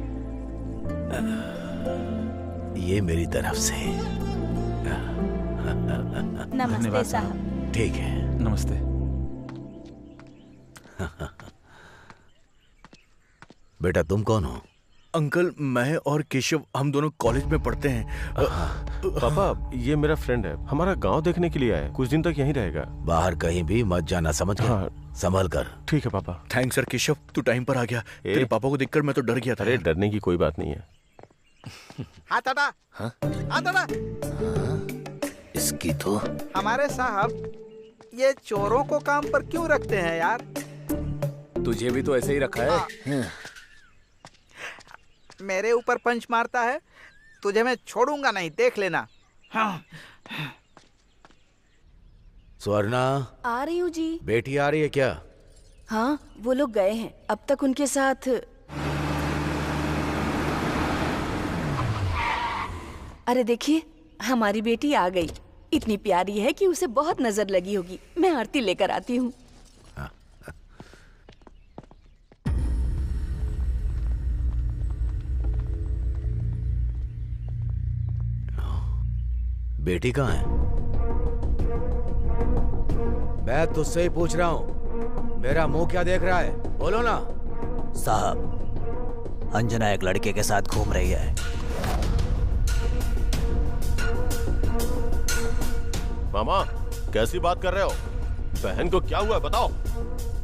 ये मेरी तरफ से। नमस्ते साहब। ठीक है। नमस्ते। बेटा तुम कौन हो? अंकल, मैं और केशव हम दोनों कॉलेज में पढ़ते हैं। पापा, ये मेरा फ्रेंड है, हमारा गांव देखने के लिए आया है, कुछ दिन तक यहीं रहेगा। बाहर कहीं भी मत जाना, समझ गए? हाँ। संभल कर। ठीक है पापा। Thanks sir. केशव, तू टाइम पर आ गया। तेरे पापा को देखकर मैं तो डर गया था। अरे डरने की कोई बात नहीं है। हाथ हटा। हाँ? हाथ हटा। इसकी तो हमारे साहब ये चोरों को काम पर क्यों रखते हैं यार? तुझे भी तो ऐसे ही रखा है। मेरे ऊपर पंच मारता है, तुझे मैं छोड़ूंगा नहीं, देख लेना। हाँ। स्वर्णा, आ रही हूँ जी। बेटी आ रही है क्या? हाँ, वो लोग गए हैं, अब तक उनके साथ। अरे देखिए, हमारी बेटी आ गई। इतनी प्यारी है कि उसे बहुत नजर लगी होगी। मैं आरती लेकर आती हूँ। बेटी कहाँ है? मैं तुझसे ही पूछ रहा हूँ, मेरा मुंह क्या देख रहा है? बोलो ना। साहब, अंजना एक लड़के के साथ घूम रही है। मामा, कैसी बात कर रहे हो? बहन को क्या हुआ है बताओ।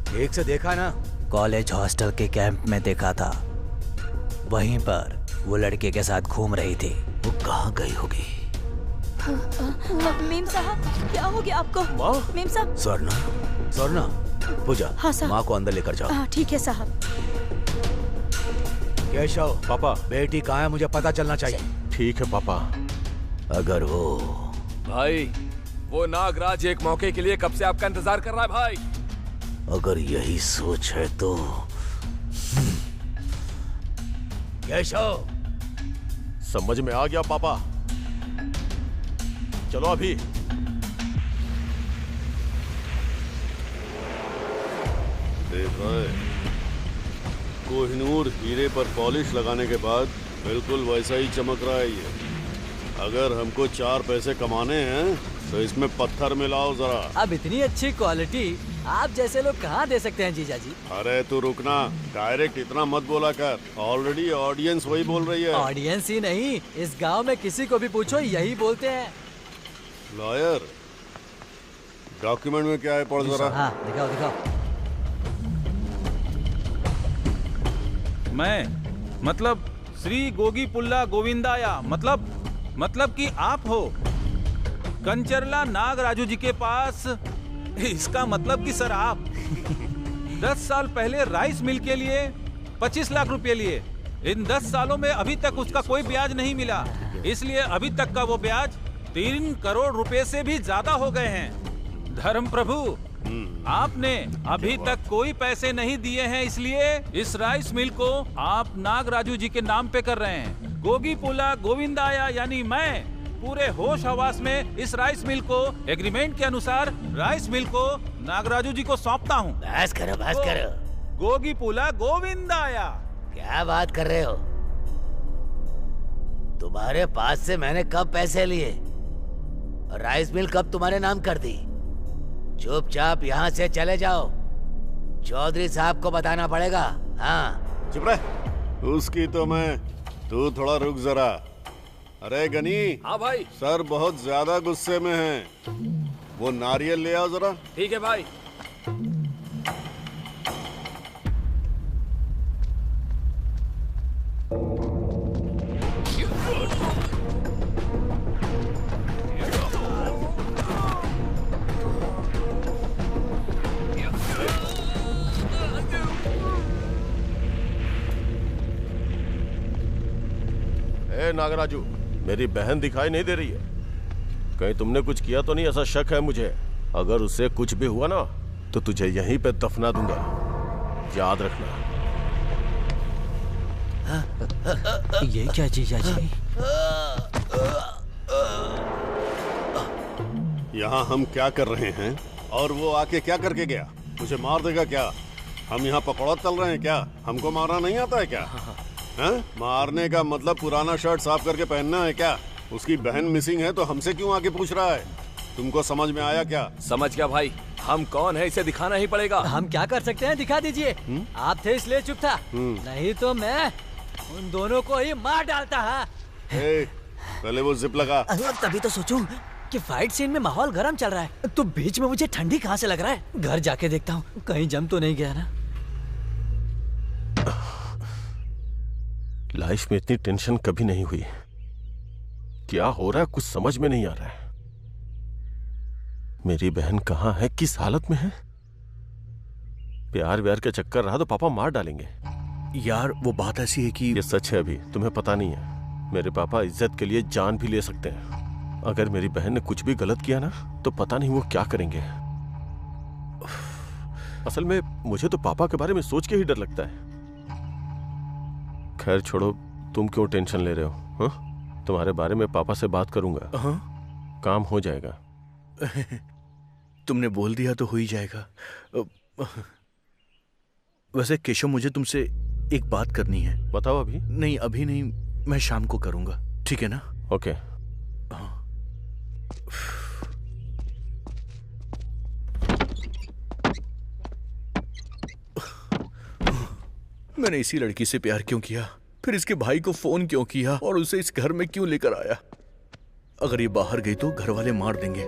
ठीक से देखा ना? कॉलेज हॉस्टल के कैंप में देखा था, वहीं पर वो लड़के के साथ घूम रही थी। वो कहाँ गई होगी? मेम साहब, क्या हो गया आपको? मेम साहब। स्वर्णा, स्वर्णा, पूजा। हाँ साहब। माँ को अंदर लेकर जाओ। हाँ ठीक है साहब। केशव, पापा, बेटी कहाँ है मुझे पता चलना चाहिए। ठीक है पापा। अगर वो भाई, वो नागराज एक मौके के लिए कब से आपका इंतजार कर रहा है भाई। अगर यही सोच है तो केशव। समझ में आ गया पापा, चलो अभी। देख रहा है, कोहिनूर हीरे पर पॉलिश लगाने के बाद बिल्कुल वैसा ही चमक रहा है ये। अगर हमको 4 पैसे कमाने हैं तो इसमें पत्थर मिलाओ जरा। अब इतनी अच्छी क्वालिटी आप जैसे लोग कहाँ दे सकते हैं जीजा जी? अरे तू रुकना, डायरेक्ट इतना मत बोला कर, ऑलरेडी ऑडियंस वही बोल रही है। ऑडियंस ही नहीं, इस गांव में किसी को भी पूछो यही बोलते हैं। लॉयर, डॉक्यूमेंट में क्या है पढ़ जरा। हाँ दिखाओ दिखाओ। मैं मतलब श्री गोगी पुल्ला गोविंदाया, मतलब कि आप हो कंचरला नागराजू जी के पास। इसका मतलब कि सर आप 10 साल पहले राइस मिल के लिए 25 लाख रुपए लिए। इन 10 सालों में अभी तक उसका कोई ब्याज नहीं मिला, इसलिए अभी तक का वो ब्याज 3 करोड़ रुपए से भी ज्यादा हो गए हैं। धर्म प्रभु, आपने अभी तक कोई पैसे नहीं दिए हैं, इसलिए इस राइस मिल को आप नागराजू जी के नाम पे कर रहे हैं। गोगी पुला गोविंदाया यानी मैं पूरे होश हवास में इस राइस मिल को एग्रीमेंट के अनुसार राइस मिल को नागराजू जी को सौंपता हूँ। बस करो, बस करो। गोगी पुला गोविंदाया। क्या बात कर रहे हो? तुम्हारे पास से मैंने कब पैसे लिए? राइस मिल कब तुम्हारे नाम कर दी? चुपचाप यहाँ से चले जाओ, चौधरी साहब को बताना पड़ेगा। हाँ चुप रह। उसकी तो मैं, तू थोड़ा रुक जरा। अरे गनी। हाँ भाई। सर बहुत ज्यादा गुस्से में हैं। वो नारियल ले आओ जरा। ठीक है भाई। नागराजू, मेरी बहन दिखाई नहीं दे रही है। कहीं तुमने कुछ किया तो नहीं? ऐसा शक है मुझे। अगर उससे कुछ भी हुआ ना तो तुझे यहीं पे दफना दूंगा, याद रखना। ये क्या जीजा जी? यहाँ हम क्या कर रहे हैं और वो आके क्या करके गया? मुझे मार देगा क्या? हम यहाँ पकौड़ा तल रहे हैं क्या? हमको मारना नहीं आता है क्या? हैं? मारने का मतलब पुराना शर्ट साफ करके पहनना है क्या? उसकी बहन मिसिंग है तो हमसे क्यों आके पूछ रहा है? तुमको समझ में आया क्या? समझ गया भाई। हम कौन है इसे दिखाना ही पड़ेगा। हम क्या कर सकते हैं? दिखा दीजिए। आप थे इसलिए चुप था, नहीं तो मैं उन दोनों को ही मार डालता। पहले वो जिप लगा। तभी तो सोचूं कि फाइट सीन में माहौल गर्म चल रहा है तो बीच में मुझे ठंडी कहाँ से लग रहा है। घर जाके देखता हूँ कहीं जम तो नहीं गया ना। लाइफ में इतनी टेंशन कभी नहीं हुई। क्या हो रहा है कुछ समझ में नहीं आ रहा है। मेरी बहन कहाँ है, किस हालत में है? प्यार व्यार का चक्कर रहा तो पापा मार डालेंगे। यार वो बात ऐसी है कि ये सच है, अभी तुम्हें पता नहीं है। मेरे पापा इज्जत के लिए जान भी ले सकते हैं। अगर मेरी बहन ने कुछ भी गलत किया ना तो पता नहीं वो क्या करेंगे। असल में मुझे तो पापा के बारे में सोच के ही डर लगता है। खैर छोड़ो, तुम क्यों टेंशन ले रहे हो? हाँ? तुम्हारे बारे में पापा से बात करूंगा। काम हो जाएगा। तुमने बोल दिया तो हो ही जाएगा। वैसे केशव, मुझे तुमसे एक बात करनी है। बताओ। अभी नहीं, अभी नहीं, मैं शाम को करूंगा, ठीक है ना? ओके। मैंने इसी लड़की से प्यार क्यों किया? फिर इसके भाई को फोन क्यों किया और उसे इस घर में क्यों लेकर आया? अगर ये बाहर गई तो घर वाले मार देंगे।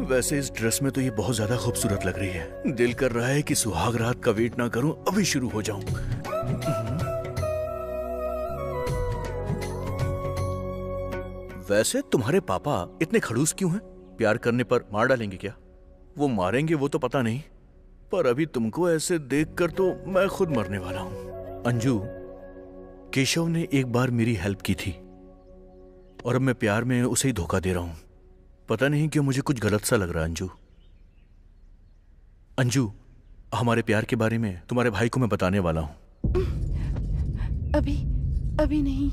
वैसे इस ड्रेस में तो ये बहुत ज्यादा खूबसूरत लग रही है। दिल कर रहा है कि सुहाग रात का वेट ना करूं, अभी शुरू हो जाऊं। वैसे तुम्हारे पापा इतने खड़ूस क्यों हैं? प्यार करने पर मार डालेंगे क्या? वो मारेंगे वो तो पता नहीं, पर अभी तुमको ऐसे देखकर तो मैं खुद मरने वाला हूं। अंजू, केशव ने एक बार मेरी हेल्प की थी और अब मैं प्यार में उसे ही धोखा दे रहा हूं। पता नहीं क्यों मुझे कुछ गलत सा लग रहा है। अंजू, अंजू, हमारे प्यार के बारे में तुम्हारे भाई को मैं बताने वाला हूं। अभी नहीं।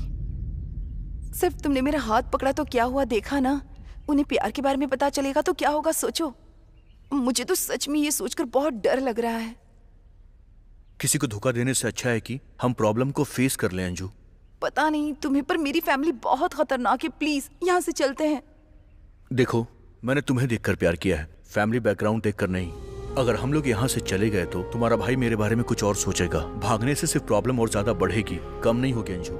सिर्फ तुमने मेरा हाथ पकड़ा तो क्या हुआ, देखा ना? उन्हें प्यार के बारे में पता चलेगा तो क्या होगा, सोचो। मुझे तो सच में ये सोचकर बहुत डर लग रहा है। किसी को धोखा देने से अच्छा है कि हम प्रॉब्लम को फेस कर लें। अंजू, पता नहीं तुम्हें, पर मेरी फैमिली बहुत खतरनाक है। प्लीज यहाँ से चलते हैं। देखो, मैंने तुम्हें देखकर प्यार किया है, फैमिली बैकग्राउंड देखकर नहीं। अगर हम लोग यहाँ से चले गए तो तुम्हारा भाई मेरे बारे में कुछ और सोचेगा। भागने से सिर्फ प्रॉब्लम और ज्यादा बढ़ेगी, कम नहीं होगी। अंजू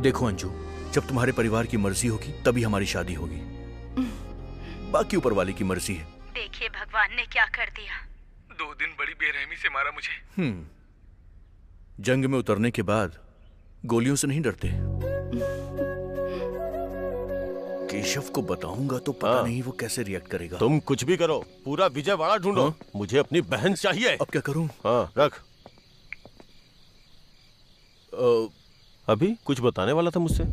देखो अंजू, जब तुम्हारे परिवार की मर्जी होगी तभी हमारी शादी होगी। बाकी ऊपर वाले की मर्जी है। देखिए भगवान ने क्या कर दिया। 2 दिन बड़ी बेरहमी से मारा मुझे। जंग में उतरने के बाद गोलियों से नहीं डरते। केशव को बताऊंगा तो पता नहीं वो कैसे रिएक्ट करेगा। तुम कुछ भी करो, पूरा विजयवाड़ा ढूंढो। मुझे अपनी बहन चाहिए। अब क्या करूं? हाँ, रख। अभी कुछ बताने वाला था मुझसे।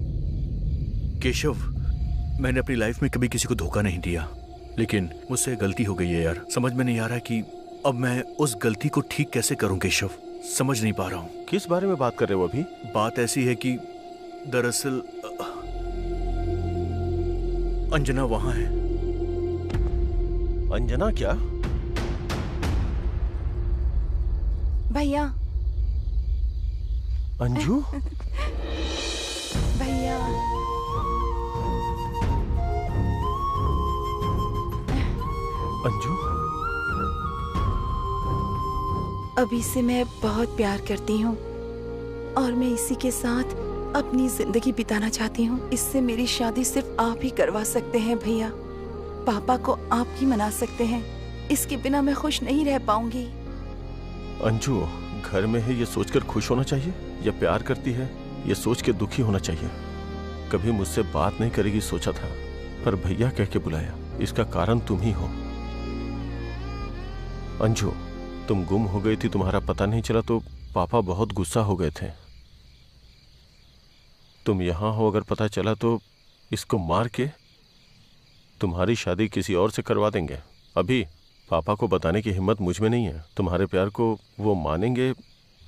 केशव, मैंने अपनी लाइफ में कभी किसी को धोखा नहीं दिया, लेकिन मुझसे गलती हो गई है यार। समझ में नहीं आ रहा कि अब मैं उस गलती को ठीक कैसे करूं। केशव, समझ नहीं पा रहा हूं। किस बारे में बात कर रहे हो अभी? बात ऐसी है कि दरअसल अंजना वहां है। अंजना क्या? भैया। अंजू? भैया। अंजू? अभी से मैं बहुत प्यार करती हूँ और मैं इसी के साथ अपनी जिंदगी बिताना चाहती हूँ। इससे मेरी शादी सिर्फ आप ही करवा सकते हैं भैया। पापा को आप ही मना सकते हैं। इसके बिना मैं खुश नहीं रह पाऊंगी। अंजू, घर में है ये सोचकर खुश होना चाहिए या प्यार करती है ये सोच के दुखी होना चाहिए? कभी मुझसे बात नहीं करेगी सोचा था, पर भैया कह के बुलाया। इसका कारण तुम ही हो। अंजू, तुम गुम हो गई थी, तुम्हारा पता नहीं चला तो पापा बहुत गुस्सा हो गए थे। तुम यहाँ हो, अगर पता चला तो इसको मार के तुम्हारी शादी किसी और से करवा देंगे। अभी पापा को बताने की हिम्मत मुझ में नहीं है। तुम्हारे प्यार को वो मानेंगे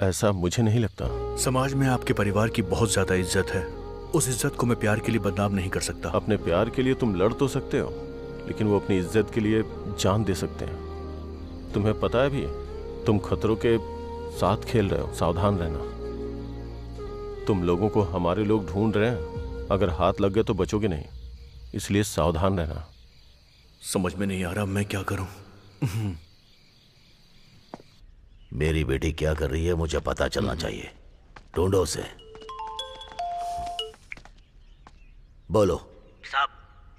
ऐसा मुझे नहीं लगता। समाज में आपके परिवार की बहुत ज्यादा इज्जत है। उस इज्जत को मैं प्यार के लिए बदनाम नहीं कर सकता। अपने प्यार के लिए तुम लड़ तो सकते हो, लेकिन वो अपनी इज्जत के लिए जान दे सकते हैं। तुम्हें पता है भी, तुम खतरों के साथ खेल रहे हो। सावधान रहना। तुम लोगों को हमारे लोग ढूंढ रहे हैं, अगर हाथ लग गए तो बचोगे नहीं, इसलिए सावधान रहना। समझ में नहीं आ रहा मैं क्या करूं। मेरी बेटी क्या कर रही है मुझे पता चलना चाहिए। ढूंढो उसे। बोलो। साहब,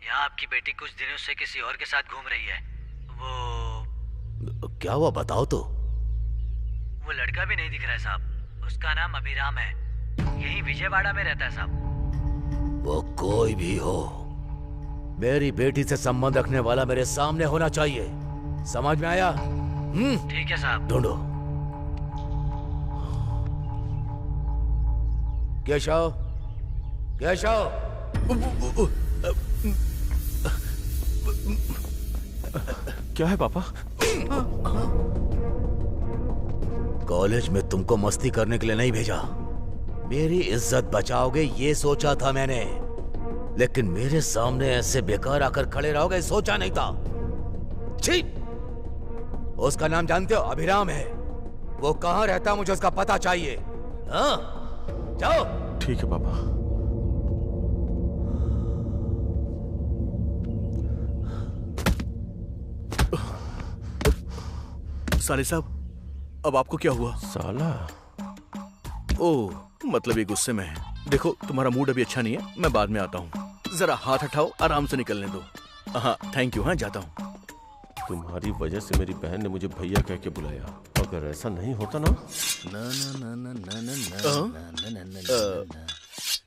यहाँ आपकी बेटी कुछ दिनों से किसी और के साथ घूम रही है। वो क्या हुआ बताओ तो। वो लड़का भी नहीं दिख रहा है साहब। उसका नाम अभिराम है, यही विजयवाड़ा में रहता है साहब। वो कोई भी हो, मेरी बेटी से संबंध रखने वाला मेरे सामने होना चाहिए। समझ में आया? ठीक है साहब। ढूंढो। केशव, केशव। क्या है पापा? कॉलेज में तुमको मस्ती करने के लिए नहीं भेजा। मेरी इज्जत बचाओगे ये सोचा था मैंने, लेकिन मेरे सामने ऐसे बेकार आकर खड़े रहोगे सोचा नहीं था। छी! उसका नाम जानते हो? अभिराम है। वो कहाँ रहता मुझे उसका पता चाहिए। हाँ? जाओ। ठीक है पापा। साले साहब, अब आपको क्या हुआ? साला? ओह, मतलब ये गुस्से में है। देखो, तुम्हारा मूड अभी अच्छा नहीं है, मैं बाद में आता हूँ। जरा हाथ हटाओ, आराम से निकलने दो। हाँ, थैंक यू। हाँ, जाता हूँ। तुम्हारी वजह से मेरी बहन ने मुझे भैया कह के बुलाया। अगर ऐसा नहीं होता ना।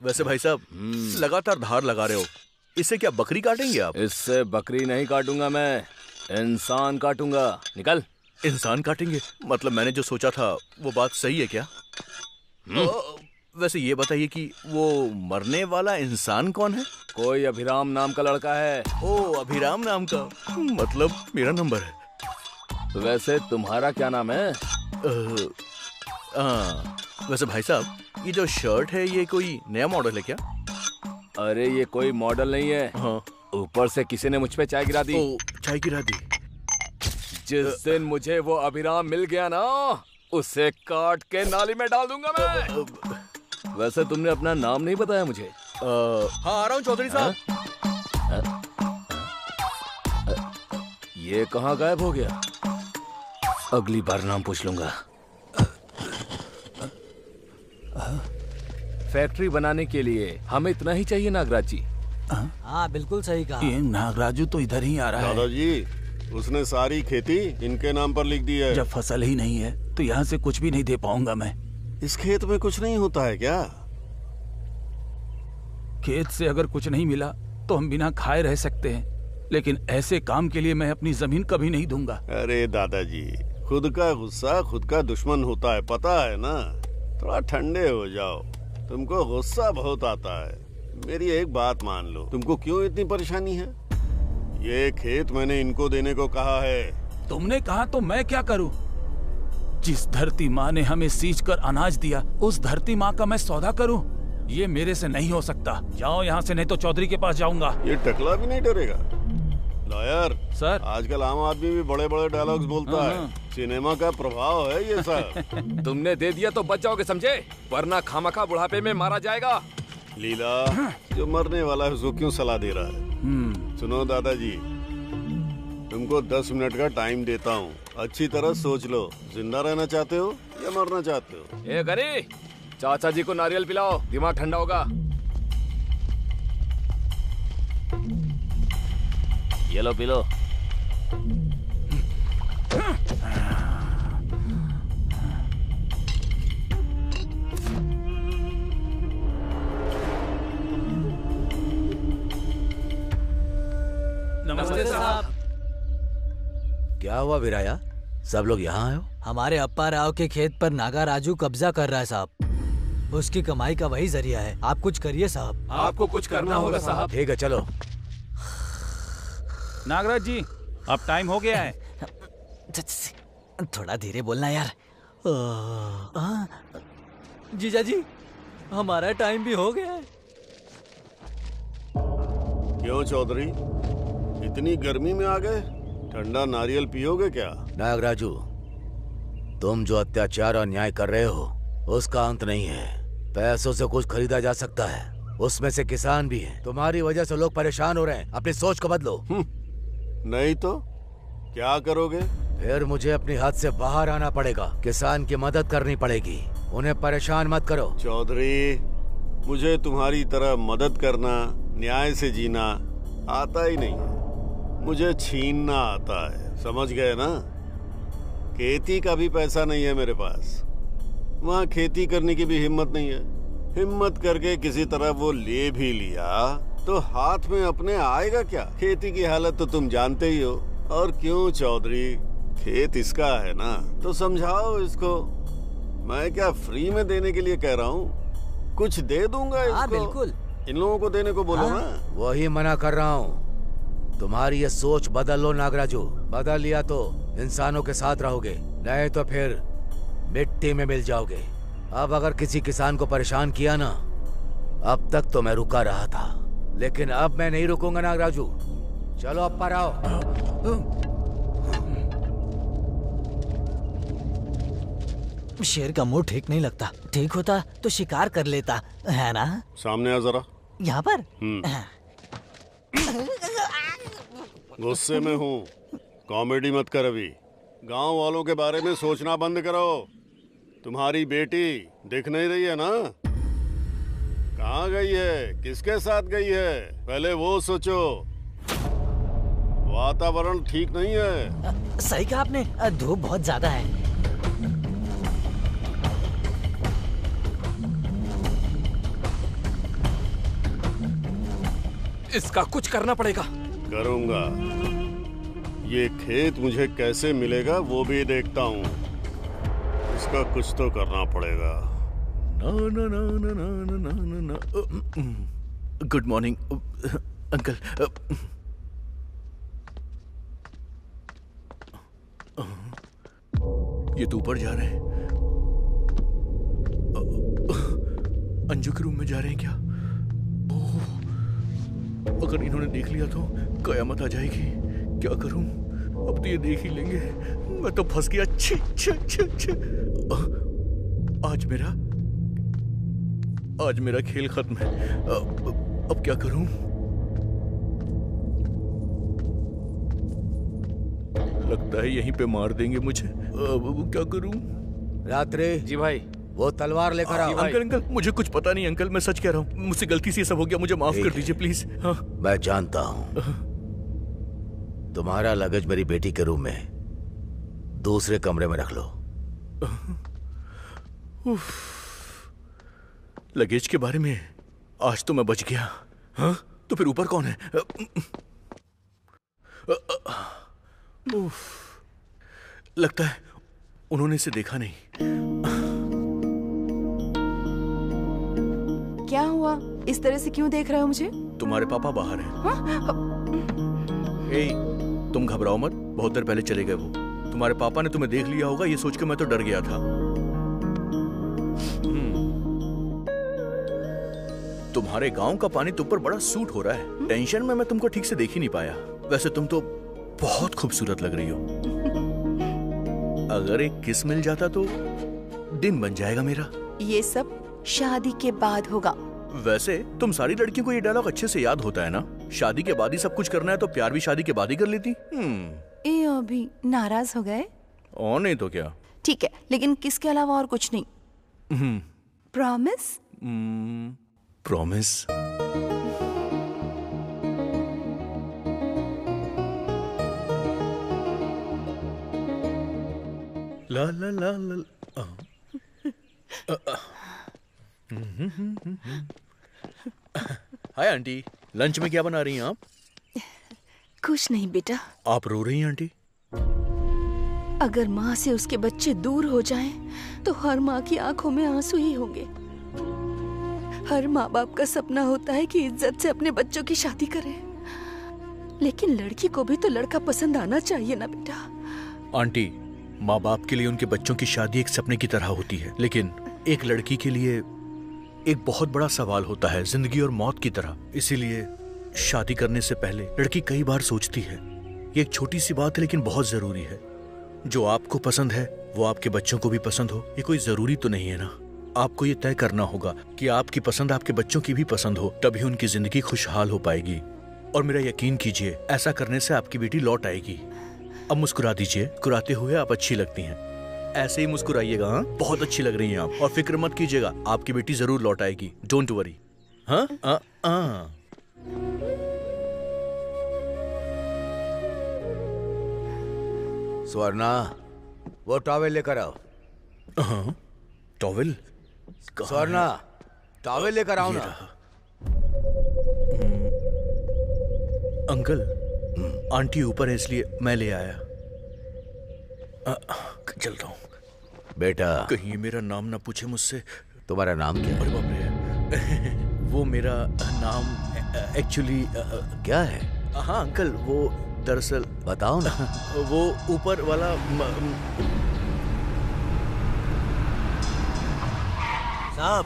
वैसे भाई साहब, लगातार धार लगा रहे हो, इससे क्या बकरी काटेंगे आप? इससे बकरी नहीं काटूंगा मैं, इंसान काटूंगा। निकल। इंसान काटेंगे? मतलब मैंने जो सोचा था वो बात सही है क्या? वैसे ये बताइए कि वो मरने वाला इंसान कौन है? कोई अभिराम नाम का लड़का है। ओ, अभिराम नाम का? मतलब मेरा नंबर है। वैसे तुम्हारा क्या नाम है? वैसे भाई साहब, ये जो शर्ट है ये कोई नया मॉडल है क्या? अरे ये कोई मॉडल नहीं है। हाँ। ऊपर से किसी ने मुझ पे चाय गिरा दी। ओ, चाय गिरा दी? जिस दिन मुझे वो अभिराम मिल गया ना, उसे काट के नाली में डाल दूंगा मैं। वैसे तुमने अपना नाम नहीं बताया मुझे। हाँ, आ रहा हूँ चौधरी साहब। ये कहाँ गायब हो गया? अगली बार नाम पूछ लूंगा। फैक्ट्री बनाने के लिए हमें इतना ही चाहिए नागराज जी। हाँ, बिल्कुल सही कहा। ये नागराजू तो इधर ही आ रहा है। दादाजी, उसने सारी खेती इनके नाम पर लिख दी है। जब फसल ही नहीं है तो यहाँ से कुछ भी नहीं दे पाऊंगा मैं। इस खेत में कुछ नहीं होता है क्या? खेत से अगर कुछ नहीं मिला तो हम बिना खाए रह सकते हैं, लेकिन ऐसे काम के लिए मैं अपनी जमीन कभी नहीं दूंगा। अरे दादाजी, खुद का गुस्सा खुद का दुश्मन होता है, पता है ना? थोड़ा ठंडे हो जाओ। तुमको गुस्सा बहुत आता है। मेरी एक बात मान लो, तुमको क्यों इतनी परेशानी है? ये खेत मैंने इनको देने को कहा है। तुमने कहा तो मैं क्या करूं? जिस धरती माँ ने हमें सींच कर अनाज दिया, उस धरती माँ का मैं सौदा करूं? ये मेरे से नहीं हो सकता। जाओ यहाँ से, नहीं तो चौधरी के पास जाऊंगा। ये टकला भी नहीं डरेगा? लॉयर सर, आजकल आम आदमी भी बड़े बड़े डायलॉग्स बोलता है। सिनेमा का प्रभाव है ये सब। तुमने दे दिया तो बच जाओगे, समझे? वरना खामखा बुढ़ापे में मारा जाएगा। लीला, जो मरने वाला है उसको क्यों सलाह दे रहा है? सुनो दादाजी, तुमको 10 मिनट का टाइम देता हूँ। अच्छी तरह सोच लो, जिंदा रहना चाहते हो या मरना चाहते हो? ए गरी, चाचा जी को नारियल पिलाओ, दिमाग ठंडा होगा। ये लो पी लो। नमस्ते साहब। क्या हुआ विराया, सब लोग यहाँ आए हो? हमारे अप्पा राव के खेत पर नागा राजू कब्जा कर रहा है साहब। उसकी कमाई का वही जरिया है। आप कुछ करिए साहब। आपको कुछ करना होगा साहब। ठीक है चलो। नागराज जी, अब टाइम हो गया है। थोड़ा धीरे बोलना यार। जीजा जी, हमारा टाइम भी हो गया है। क्यों चौधरी, इतनी गर्मी में आ गए? ठंडा नारियल पियोगे क्या? नागराजू, तुम जो अत्याचार और अन्याय कर रहे हो उसका अंत नहीं है। पैसों से कुछ खरीदा जा सकता है, उसमें से किसान भी हैं। तुम्हारी वजह से लोग परेशान हो रहे हैं। अपनी सोच को बदलो। नहीं तो क्या करोगे? फिर मुझे अपनी हद से बाहर आना पड़ेगा। किसान की मदद करनी पड़ेगी। उन्हें परेशान मत करो। चौधरी, मुझे तुम्हारी तरह मदद करना, न्याय से जीना आता ही नहीं है। मुझे छीनना आता है, समझ गए ना? खेती का भी पैसा नहीं है मेरे पास। वहाँ खेती करने की भी हिम्मत नहीं है। हिम्मत करके किसी तरह वो ले भी लिया तो हाथ में अपने आएगा क्या? खेती की हालत तो तुम जानते ही हो। और क्यों चौधरी, खेत इसका है ना, तो समझाओ इसको। मैं क्या फ्री में देने के लिए कह रहा हूँ, कुछ दे दूंगा इसको। बिल्कुल। इन लोगों को देने को बोलो ना। वही मना कर रहा हूँ। तुम्हारी ये सोच बदल लो नागराजू। बदल लिया तो इंसानों के साथ रहोगे, नहीं तो फिर मिट्टी में मिल जाओगे। अब अगर किसी किसान को परेशान किया ना, अब तक तो मैं रुका रहा था, लेकिन अब मैं नहीं रुकूंगा नागराजू। चलो अप्पा राव। शेर का मुंह ठीक नहीं लगता। ठीक होता तो शिकार कर लेता, है ना? सामने आ जरा। यहाँ पर? गुस्से में हूँ, कॉमेडी मत कर अभी। गांव वालों के बारे में सोचना बंद करो। तुम्हारी बेटी दिख नहीं रही है ना? कहाँ गई है, किसके साथ गई है, पहले वो सोचो। वातावरण ठीक नहीं है। सही कहा आपने, धूप बहुत ज्यादा है। इसका कुछ करना पड़ेगा। करूंगा। ये खेत मुझे कैसे मिलेगा वो भी देखता हूँ। इसका कुछ तो करना पड़ेगा। ना ना ना ना ना ना ना ना। Good morning uncle. ये तो ऊपर जा रहे हैं। अंजू के रूम में जा रहे हैं क्या? अगर इन्होंने देख लिया तो कयामत आ जाएगी। क्या करूं? अब तो ये देख ही लेंगे। मैं तो फंस गया। छी छी छी छी। आज मेरा खेल खत्म है। अब क्या करूं? लगता है यहीं पे मार देंगे मुझे। अब क्या करूं? रात्रि। जी भाई। वो तलवार लेकर आओ। अंकल मुझे कुछ पता नहीं अंकल, मैं सच कह रहा हूँ। मुझसे गलती से सब हो गया, मुझे माफ कर दीजिए प्लीज। हाँ। मैं जानता हूँ। तुम्हारा लगेज मेरी बेटी के रूम में दूसरे कमरे में रख लो। लगेज के बारे में आज तो मैं बच गया। हाँ? तो फिर ऊपर कौन है? लगता है उन्होंने इसे देखा नहीं। क्या हुआ? इस तरह से क्यों देख रहे हो मुझे? तुम्हारे पापा बाहर हैं। ए, तुम घबराओ मत, बहुत देर पहले चले गए वो। तुम्हारे पापा ने तुम्हें देख लिया होगा, ये सोच के मैं तो डर गया था। तुम्हारे गांव का पानी तुम पर बड़ा सूट हो रहा है। टेंशन में मैं तुमको ठीक से देख ही नहीं पाया। वैसे तुम तो बहुत खूबसूरत लग रही हो। अगर एक किस मिल जाता तो दिन बन जाएगा मेरा। ये सब शादी के बाद होगा। वैसे तुम सारी लड़कियों को ये डायलॉग अच्छे से याद होता है ना? शादी के बाद ही सब कुछ करना है तो प्यार भी शादी के बाद ही कर लेती। ये अभी नाराज हो गए? और नहीं तो क्या। ठीक है, लेकिन किसके अलावा और कुछ नहीं। प्रॉमिस? प्रॉमिस। ला ला ला ला। हाय आंटी, लंच में क्या बना रही हैं आप? कुछ नहीं बेटा। आप रो रही हैं आंटी? अगर माँ से उसके बच्चे दूर हो जाएं, तो हर माँ की आंखों में आंसू ही होंगे। हर माँ बाप का सपना होता है कि इज्जत से अपने बच्चों की शादी करें, लेकिन लड़की को भी तो लड़का पसंद आना चाहिए ना बेटा। आंटी, माँ बाप के लिए उनके बच्चों की शादी एक सपने की तरह होती है, लेकिन एक लड़की के लिए एक बहुत बड़ा सवाल होता है, जिंदगी और मौत की तरह। इसीलिए शादी करने से पहले लड़की कई बार सोचती है। ये एक छोटी सी बात है लेकिन बहुत जरूरी है। जो आपको पसंद है वो आपके बच्चों को भी पसंद हो, ये कोई जरूरी तो नहीं है ना। आपको ये तय करना होगा कि आपकी पसंद आपके बच्चों की भी पसंद हो, तभी उनकी जिंदगी खुशहाल हो पाएगी। और मेरा यकीन कीजिए, ऐसा करने से आपकी बेटी लौट आएगी। अब मुस्कुरा दीजिए, मुस्कुराते हुए आप अच्छी लगती हैं। ऐसे ही मुस्कुराइएगा। हाँ, बहुत अच्छी लग रही हैं आप। और फिक्र मत कीजिएगा, आपकी बेटी जरूर लौट आएगी। Don't worry. हाँ स्वर्णा, वो टॉवेल लेकर आओ। हाँ, टॉवेल? स्वर्णा, टॉवेल लेकर आओ ना। अंकल, आंटी ऊपर है इसलिए मैं ले आया। चलता हूँ। बेटा, कहीं मेरा नाम ना पूछे मुझसे। तुम्हारा नाम क्या है? अरे बाप रे, वो मेरा नाम एक्चुअली क्या है? हाँ अंकल, वो दरअसल बताओ ना। वो ऊपर वाला साहब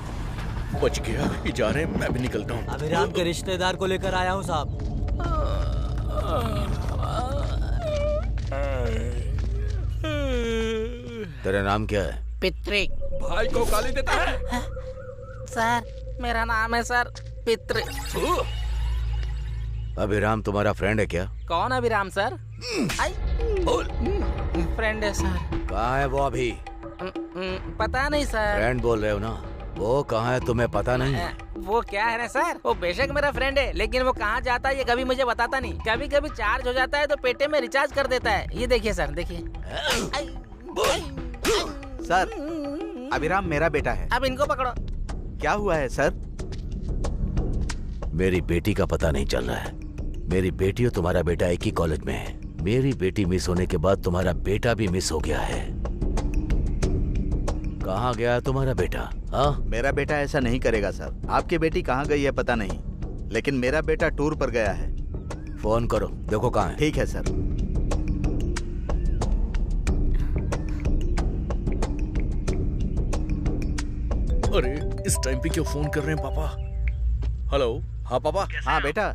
बच गया। ये जा रहे हैं, मैं भी निकलता हूँ। अभिराम के रिश्तेदार को लेकर आया हूँ साहब। तेरा नाम क्या है? पितृ। भाई को गाली देता है? सर, मेरा नाम है सर पितृ। अभिराम तुम्हारा फ्रेंड है क्या? कौन अभिराम सर? फ्रेंड है सर। कहाँ है वो अभी? पता नहीं सर। फ्रेंड बोल रहे हो ना, वो कहाँ है तुम्हें पता नहीं है? वो क्या है ना सर, वो बेशक मेरा फ्रेंड है, लेकिन वो कहाँ जाता है ये कभी मुझे बताता नहीं। कभी कभी चार्ज हो जाता है तो पेटे में रिचार्ज कर देता है। ये देखिए सर, देखिए। सर, अभिराम मेरा बेटा है। अब इनको पकड़ो। क्या हुआ है सर? मेरी बेटी का पता नहीं चल रहा है। मेरी बेटी और तुम्हारा बेटा एक ही कॉलेज में है। मेरी बेटी मिस होने के बाद तुम्हारा बेटा भी मिस हो गया है। कहाँ गया तुम्हारा बेटा? हाँ, मेरा बेटा ऐसा नहीं करेगा सर। आपकी बेटी कहाँ गई है पता नहीं, लेकिन मेरा बेटा टूर पर गया है। फोन करो, देखो कहाँ है। ठीक है सर। अरे इस टाइम पे क्यों फोन कर रहे हैं पापा? हेलो। हाँ पापा। हाँ बेटा,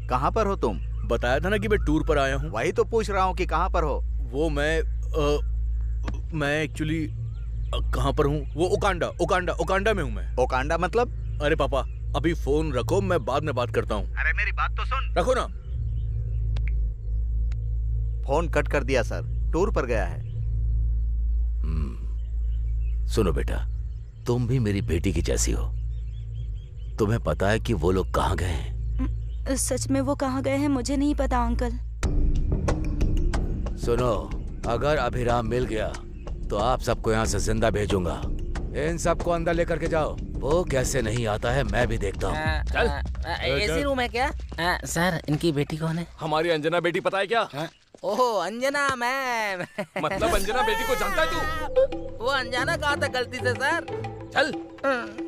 कहाँ पर हो तुम? बताया था ना कि मैं टूर पर आया हूँ। वही तो पूछ रहा हूँ कि कहाँ पर हो। वो मैं एक्चुअली कहाँ पर हूँ? वो ओकांडा में हूँ मैं। ओकांडा मतलब? अरे पापा अभी फोन रखो, मैं बाद में बात करता हूँ। अरे मेरी बात तो सुन। रखो ना। फोन कट कर दिया सर, टूर पर गया है। सुनो बेटा, तुम भी मेरी बेटी की जैसी हो। तुम्हें पता है कि वो लोग कहाँ गए हैं? सच में वो कहाँ गए हैं मुझे नहीं पता अंकल। सुनो, अगर अभिराम मिल गया तो आप सबको यहाँ से जिंदा भेजूंगा। इन सबको अंदर लेकर के जाओ। वो कैसे नहीं आता है मैं भी देखता हूँ। चल। एसी रूम है क्या? सर, इनकी बेटी कौन है? हमारी अंजना बेटी पता है क्या? ओहो, अंजना मैम। मतलब अंजना बेटी को जानता है तू? वो अनजाना कहा था गलती से सर। चल।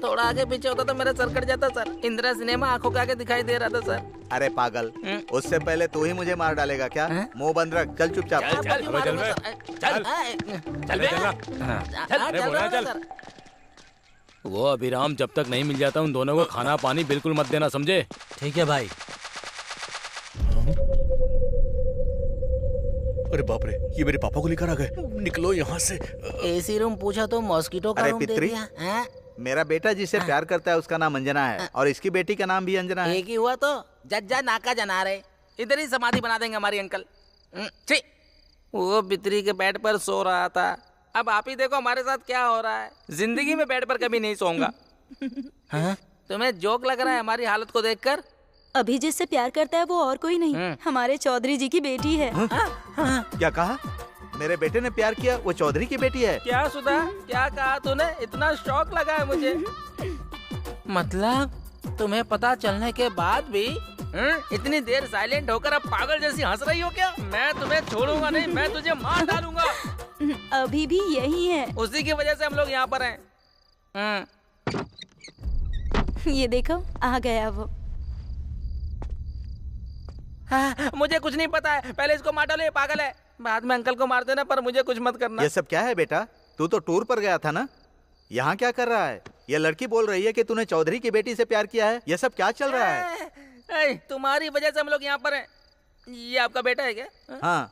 थोड़ा आगे पीछे होता तो मेरा सर कट जाता सर। इंदिरा सिनेमा आंखों के आगे दिखाई दे रहा था सर। अरे पागल, उससे पहले तू ही मुझे मार डालेगा क्या? मुंह बंद रख, चल चुपचाप। चल। वो अभिराम जब तक नहीं मिल जाता उन दोनों को खाना पानी बिल्कुल मत देना, समझे? ठीक है भाई। अरे बाप रे, ये मेरे पापा को लेकर आ गए। निकलो यहाँ से। एसी रूम पूछा तो मॉस्किटो का रूम दे दिया। मेरा बेटा जिससे प्यार करता है उसका नाम अंजना है, और इसकी बेटी का नाम भी अंजना है। एक ही हुआ तो जज्जा नाका जना रहे। इधर ही समाधि बना देंगे हमारी अंकल। वो बितरी के बेड पर सो रहा था। अब आप ही देखो हमारे साथ क्या हो रहा है। जिंदगी में बेड पर कभी नहीं सोऊंगा। हाँ? तुम्हें जोक लग रहा है हमारी हालत को देखकर? अभी जिससे प्यार करता है वो और कोई नहीं, हमारे चौधरी जी की बेटी है। क्या कहा? मेरे बेटे ने प्यार किया, वो चौधरी की बेटी है? क्या सुधा, क्या कहा तूने? इतना शौक लगा है मुझे। मतलब तुम्हें पता चलने के बाद भी इतनी देर साइलेंट होकर अब पागल जैसी हंस रही हो क्या? मैं तुम्हें छोड़ूंगा नहीं, मैं तुझे मार डालूंगा। अभी भी यही है। उसी की वजह से हम लोग यहाँ पर हैं। ये देखो आ गया वो। हाँ, मुझे कुछ नहीं पता है। पहले इसको मार डालो, ये पागल है। बाद में अंकल को मार देना, पर मुझे कुछ मत करना। ये सब क्या है बेटा? तू तो टूर पर गया था ना, यहाँ क्या कर रहा है? ये लड़की बोल रही है कि तूने चौधरी की बेटी से प्यार किया है। ये सब क्या चल रहा है? तुम्हारी वजह से हम लोग यहाँ पर हैं। ये आपका बेटा है क्या? हाँ।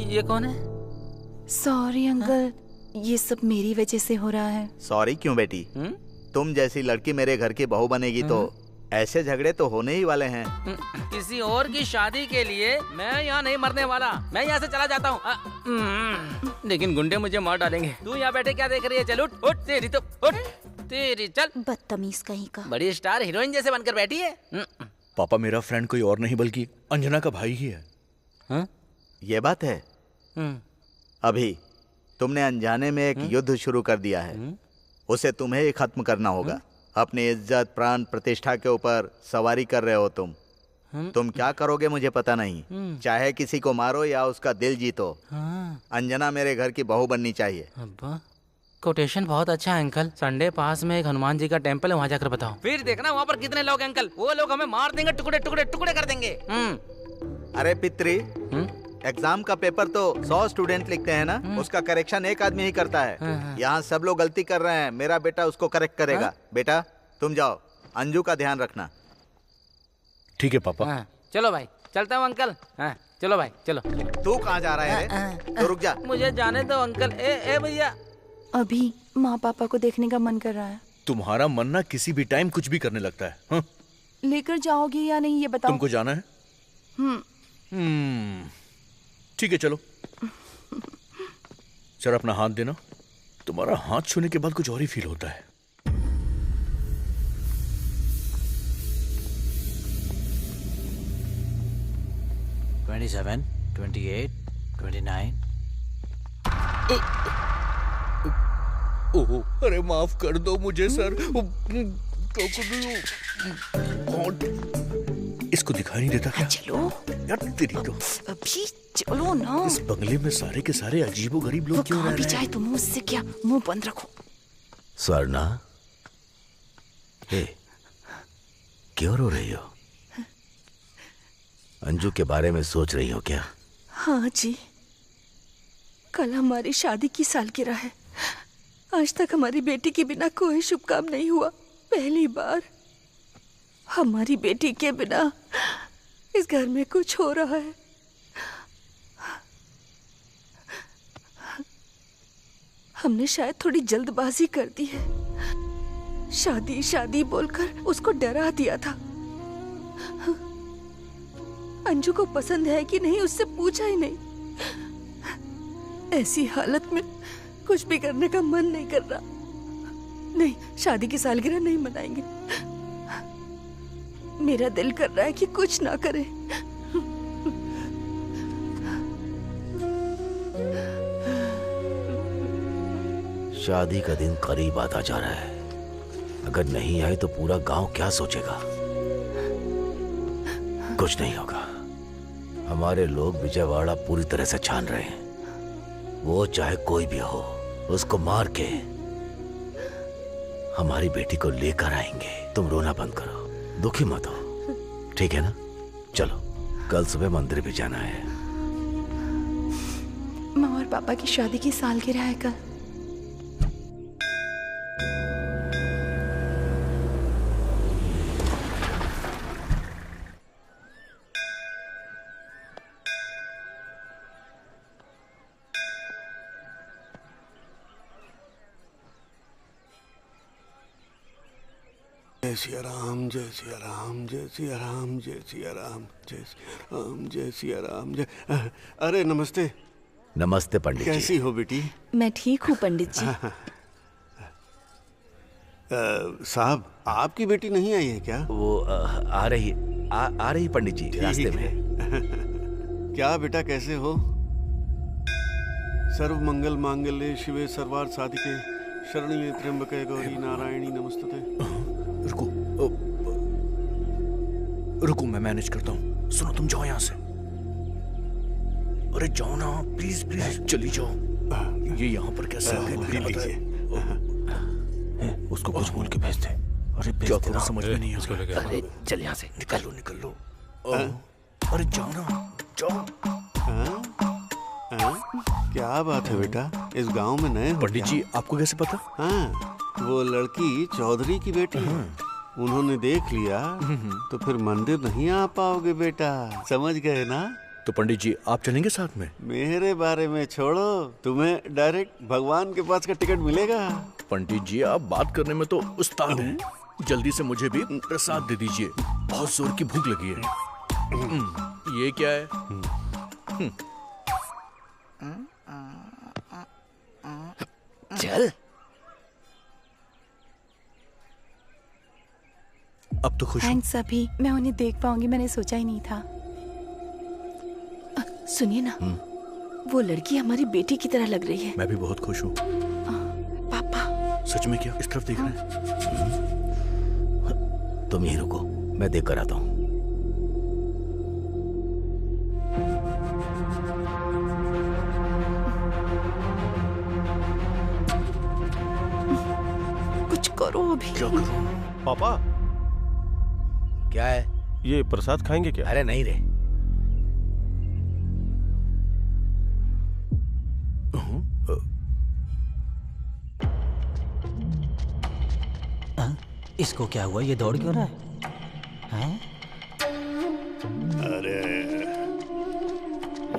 ये कौन है? सॉरी अंकल, ये सब मेरी वजह से हो रहा है। सॉरी क्यों बेटी? तुम जैसी लड़की मेरे घर की बहू बनेगी तो ऐसे झगड़े तो होने ही वाले हैं। किसी और की शादी के लिए मैं यहाँ नहीं मरने वाला। मैं यहाँ से चला जाता हूँ। लेकिन गुंडे मुझे मार डालेंगे। तू यहाँ बैठे क्या देख रही है? चल उठ उठ, तेरी तो उठ, तेरी चल। बदतमीज कहीं का। बड़ी स्टार हीरोइन जैसे बनकर बैठी है। पापा मेरा फ्रेंड कोई और नहीं बल्कि अंजना का भाई ही है। हाँ? ये बात है। अभी तुमने अनजाने में एक युद्ध शुरू कर दिया है, उसे तुम्हें ही खत्म करना होगा। अपनी इज्जत, प्राण, प्रतिष्ठा के ऊपर सवारी कर रहे हो तुम। तुम क्या करोगे मुझे पता नहीं। चाहे किसी को मारो या उसका दिल जीतो, अंजना मेरे घर की बहू बननी चाहिए। कोटेशन बहुत अच्छा है अंकल। संडे पास में एक हनुमान जी का टेम्पल है, वहाँ जाकर बताओ। फिर देखना वहाँ पर कितने लोग हैं अंकल। वो लोग हमें मार देंगे, टुकड़े टुकड़े टुकड़े कर देंगे। अरे पित्री, एग्जाम का पेपर तो 100 स्टूडेंट लिखते हैं ना, उसका करेक्शन एक आदमी ही करता है। यहाँ सब लोग गलती कर रहे हैं, मेरा बेटा उसको करेक्ट करेगा। बेटा तुम जाओ, अंजू का ध्यान रखना। ठीक है पापा। चलो भाई, चलता हूँ अंकल। चलो भाई चलो। तू कहाँ जा रहा है? तो रुक जा। मुझे जाने दो अंकल। ए भैया, अभी माँ पापा को देखने का मन कर रहा है। तुम्हारा मन ना किसी भी टाइम कुछ भी करने लगता है। हाँ? लेकर जाओगे या नहीं ये बताओ। तुमको जाना है? ठीक है चलो। जरा अपना हाथ देना। तुम्हारा हाथ छूने के बाद कुछ और ही फील होता है। ओह, अरे माफ कर दो मुझे सर। इसको दिखाई नहीं देता क्या? चलो यार तेरी तो। अभी चलो ना। इस बंगले में सारे के सारे अजीबो गरीब लोग क्यों रह रहे हैं? चाहे तुम मुझसे क्या, मुंह बंद रखो। स्वर्णा, क्यों रो रही हो? अंजू के बारे में सोच रही हो क्या? हाँ जी, कल हमारी शादी की सालगिरह है। आज तक हमारी बेटी के बिना कोई शुभ काम नहीं हुआ। पहली बार हमारी बेटी के बिना इस घर में कुछ हो रहा है। हमने शायद थोड़ी जल्दबाजी कर दी है। शादी शादी बोलकर उसको डरा दिया था। अंजू को पसंद है कि नहीं उससे पूछा ही नहीं। ऐसी हालत में कुछ भी करने का मन नहीं कर रहा। नहीं, शादी की सालगिरह नहीं मनाएंगे। मेरा दिल कर रहा है कि कुछ ना करे। शादी का दिन करीब आता जा रहा है। अगर नहीं आए तो पूरा गांव क्या सोचेगा? कुछ नहीं होगा। हमारे लोग विजयवाड़ा पूरी तरह से छान रहे हैं। वो चाहे कोई भी हो, उसको मार के हमारी बेटी को लेकर आएंगे। तुम रोना बंद करो, दुखी मत हो, ठीक है ना? चलो, कल सुबह मंदिर भी जाना है। माँ और पापा की शादी की सालगिरह है कल। जय सिया राम, जय सिया राम, जय सिया राम, जय सिया राम, जय सिया राम, जय सिया राम, जय। अरे नमस्ते। नमस्ते पंडित जी। कैसी हो बेटी? मैं ठीक हूँ पंडित जी। साहब, आपकी बेटी नहीं आई है क्या? वो आ रही पंडित जी, रास्ते में। क्या बेटा, कैसे हो? सर्व मंगल मांगल्ये शिवे सर्वार्थ साधिके शरण्ये त्र्यंबके गौरी नारायणी नमस्तुते। रुको, मैं मैनेज करता हूँ। सुनो, तुम जाओ यहाँ से। अरे जाओ ना, प्लीज प्लीज चली जाओ। ये यहाँ पर कैसे आ गए? उसको कुछ बोल के भेज दे। अरे क्या करूँ समझ में नहीं आ रहा। अरे चल यहाँ से, निकल लो। अरे जाओ ना, जाओ। क्या बात है बेटा, इस गांव में नए हो? पंडित जी, आपको कैसे पता? हाँ, वो लड़की चौधरी की बेटी है। उन्होंने देख लिया तो फिर मंदिर नहीं आ पाओगे बेटा, समझ गए ना? तो पंडित जी, आप चलेंगे साथ में? मेरे बारे में छोड़ो, तुम्हें डायरेक्ट भगवान के पास का टिकट मिलेगा। पंडित जी, आप बात करने में तो उस्ताद हैं। जल्दी से मुझे भी प्रसाद दे दीजिए, बहुत जोर की भूख लगी है। ये क्या है? चल। अब तो खुश थैंक्स अभी, मैं उन्हें देख पाऊंगी, मैंने सोचा ही नहीं था। सुनिए ना, वो लड़की हमारी बेटी की तरह लग रही है। मैं भी बहुत खुश हूँ। पापा। सच में क्या? इस तरफ देख रहे हैं? तुम यहीं रुको, मैं देख कर आता हूँ। कुछ करो अभी। क्या करूँ? पापा, क्या है? ये प्रसाद खाएंगे क्या? अरे नहीं रे। इसको क्या हुआ? ये दौड़ क्यों रहा है? अरे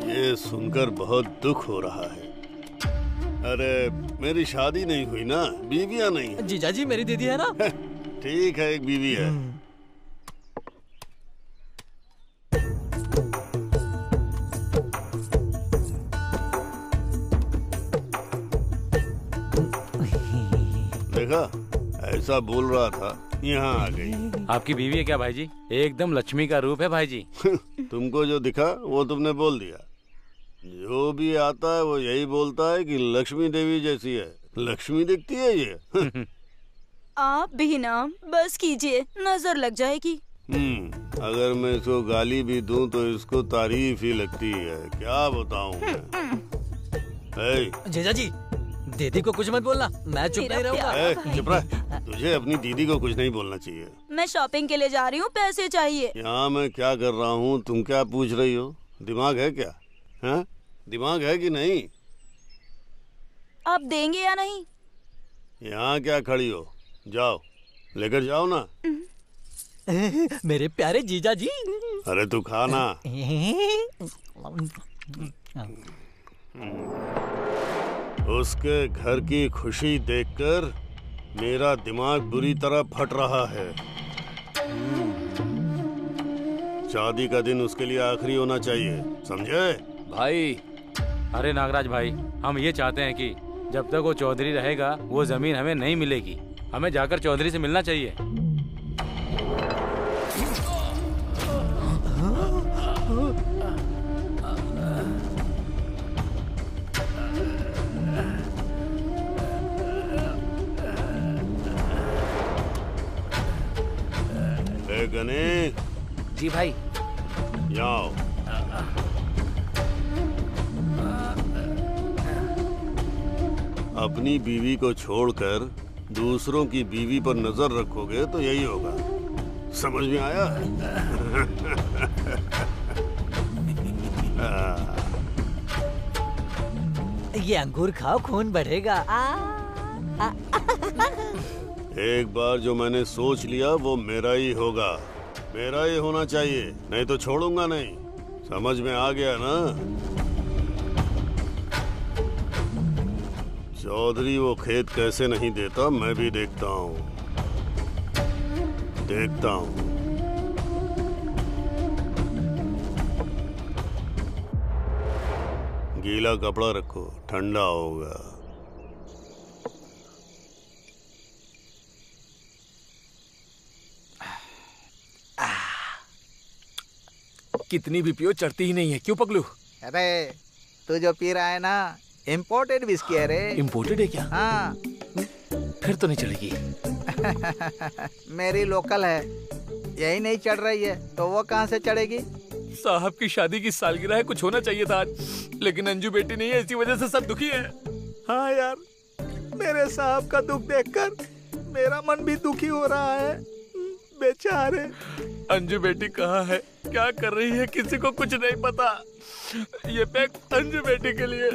ये सुनकर बहुत दुख हो रहा है। अरे मेरी शादी नहीं हुई ना, बीवियां नहीं। जीजा जी, मेरी दीदी है ना? ठीक है, एक बीवी है। देखा, ऐसा बोल रहा था, यहाँ आ गई। आपकी बीवी है क्या भाई जी? एकदम लक्ष्मी का रूप है भाई जी। तुमको जो दिखा वो तुमने बोल दिया। जो भी आता है वो यही बोलता है कि लक्ष्मी देवी जैसी है। लक्ष्मी दिखती है ये। आप भी ना बस कीजिए, नजर लग जाएगी। अगर मैं इसको गाली भी दूं तो इसको तारीफ ही लगती है। क्या बताऊं मैं? जीजा जी, दीदी को कुछ मत बोलना, मैं चुप नहीं रहूंगा। चुप रह, तुझे अपनी दीदी को कुछ नहीं बोलना चाहिए। मैं शॉपिंग के लिए जा रही हूँ, पैसे चाहिए। यहाँ मैं क्या कर रहा हूँ, तुम क्या पूछ रही हो? दिमाग है क्या? हाँ, दिमाग है कि नहीं? आप देंगे या नहीं? यहाँ क्या खड़ी हो? जाओ, लेकर जाओ ना। मेरे प्यारे जीजा जी। अरे तू खाना। उसके घर की खुशी देखकर मेरा दिमाग बुरी तरह फट रहा है। शादी का दिन उसके लिए आखिरी होना चाहिए, समझे? भाई, अरे नागराज भाई, हम ये चाहते हैं कि जब तक वो चौधरी रहेगा वो जमीन हमें नहीं मिलेगी। हमें जाकर चौधरी से मिलना चाहिए। गने। जी भाई। जाओ। अपनी बीवी को छोड़कर दूसरों की बीवी पर नजर रखोगे तो यही होगा, समझ में आया? ये अंगूर खाओ, खून बढ़ेगा। एक बार जो मैंने सोच लिया वो मेरा ही होगा, मेरा ही होना चाहिए, नहीं तो छोड़ूंगा नहीं। समझ में आ गया ना? चौधरी वो खेत कैसे नहीं देता मैं भी देखता हूँ। देखता हूँ। गीला कपड़ा रखो, ठंडा होगा। कितनी भी पियो चढ़ती ही नहीं है, क्यों पगलू? अरे तू जो पी रहा है ना, इम्पोर्टेड विस्की है रे। इम्पोर्टेड है क्या? हाँ। फिर तो नहीं चढ़ेगी। मेरी लोकल है, यही नहीं चढ़ रही है तो वो कहाँ से चढ़ेगी? साहब की शादी की सालगिरह है, कुछ होना चाहिए था आज, लेकिन अंजू बेटी नहीं है, इसी वजह से सब दुखी है। हाँ यार, मेरे साहब का दुख देखकर मेरा मन भी दुखी हो रहा है। बेचारे। अंजू बेटी कहाँ है, क्या कर रही है, किसी को कुछ नहीं पता। ये पैक अंजू बेटी के लिए।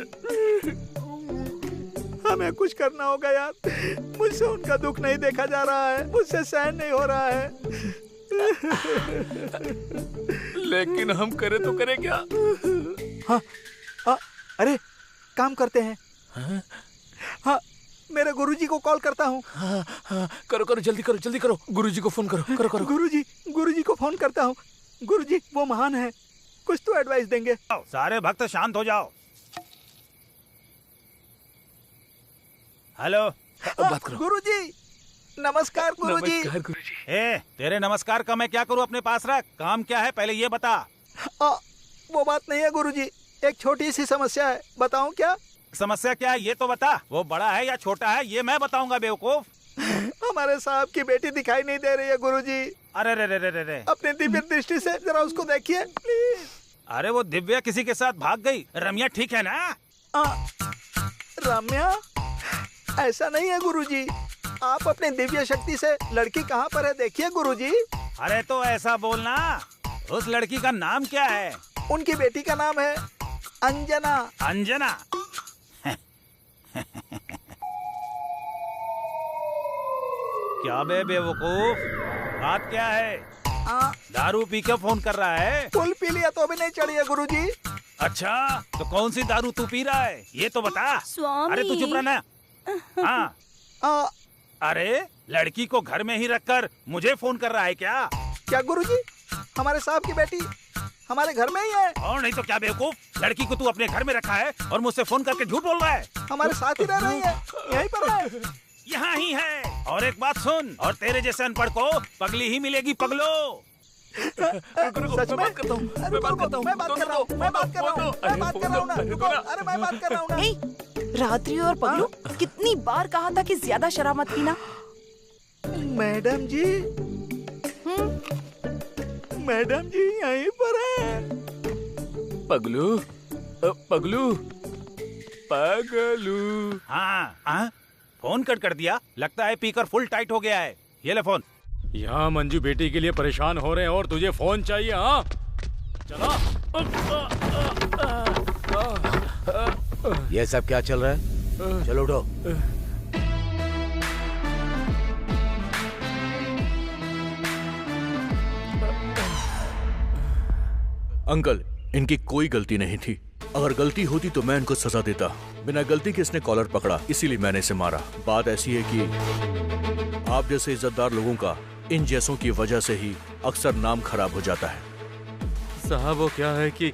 हमें कुछ करना होगा यार, मुझसे उनका दुख नहीं देखा जा रहा है, मुझसे सहन नहीं हो रहा है। लेकिन हम करें तो करें क्या? हाँ, अरे काम करते हैं। हाँ, मेरे गुरुजी को कॉल करता हूँ। हाँ, करो करो, जल्दी करो, जल्दी करो, गुरुजी को फोन करो, करो करो। गुरुजी को फोन करता हूँ। गुरुजी वो महान है, कुछ तो एडवाइस देंगे। सारे भक्त शांत हो जाओ। हेलो, बात करो। गुरुजी नमस्कार। गुरुजी नमस्कार गुरुजी। तेरे नमस्कार का मैं क्या करूँ, अपने पास रख। काम क्या है पहले ये बता। वो बात नहीं है गुरुजी, एक छोटी सी समस्या है, बताऊं क्या? समस्या क्या है ये तो बता। वो बड़ा है या छोटा है ये मैं बताऊंगा बेवकूफ। हमारे साहब की बेटी दिखाई नहीं दे रही है गुरुजी। अरे रे रे रे रे रे। अपनी दिव्य दृष्टि से जरा उसको देखिए प्लीज। अरे वो दिव्या किसी के साथ भाग गई। रम्या ठीक है ना? रम्या? ऐसा नहीं है गुरुजी, आप अपनी दिव्य शक्ति से लड़की कहाँ पर है देखिए गुरुजी। अरे तो ऐसा बोलना, उस लड़की का नाम क्या है? उनकी बेटी का नाम है अंजना। अंजना? क्या बे बेवकूफ, बात क्या है? दारू पी के फोन कर रहा है? फुल पी लिया तो भी नहीं चढ़ी है गुरुजी। अच्छा, तो कौन सी दारू तू पी रहा है ये तो बता। स्वामी। अरे तू चुप रहना। हाँ। अरे लड़की को घर में ही रखकर मुझे फोन कर रहा है क्या? क्या गुरुजी, हमारे साहब की बेटी हमारे घर में ही है। और नहीं तो क्या बेवकूफ, लड़की को तू अपने घर में रखा है और मुझसे फोन करके झूठ बोल रहा है। हमारे साथ ही रह रही है, यहीं पर है। यहाँ ही है। और एक बात सुन, और तेरे जैसे अनपढ़ को पगली ही मिलेगी पगलो। सच में? मैं बात कर रहा हूँ। रात्रि और पगलू, कितनी बार कहा था कि ज्यादा शराब मत पीना। मैडम जी, मैडम जी यहीं पर है। पगलू, पगलू, पगलू। हाँ, फोन कट कर दिया। लगता है पीकर फुल टाइट हो गया है। ये ले फोन। यहाँ मंजू बेटी के लिए परेशान हो रहे हैं और तुझे फोन चाहिए? हाँ चलो। ये सब क्या चल रहा है? चलो उठो। अंकल, इनकी कोई गलती नहीं थी। अगर गलती होती तो मैं इनको सजा देता। बिना गलती के इसने कॉलर पकड़ा, इसीलिए मैंने इसे मारा। बात ऐसी है कि आप जैसे इज्जतदार लोगों का इन जैसों की वजह से ही अक्सर नाम खराब हो जाता है। साहब वो क्या है कि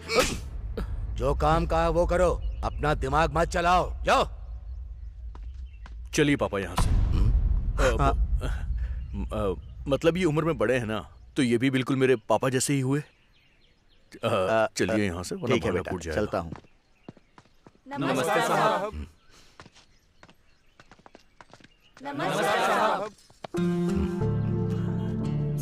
जो काम कहा वो करो, अपना दिमाग मत चलाओ। जाओ। चलिए पापा यहाँ से। मतलब ये उम्र में बड़े हैं ना, तो ये भी बिल्कुल मेरे पापा जैसे ही हुए। चलिए यहाँ से, वरना भाड़ा फूट जाएगा। चलता हूँ। नमस्ते साहब।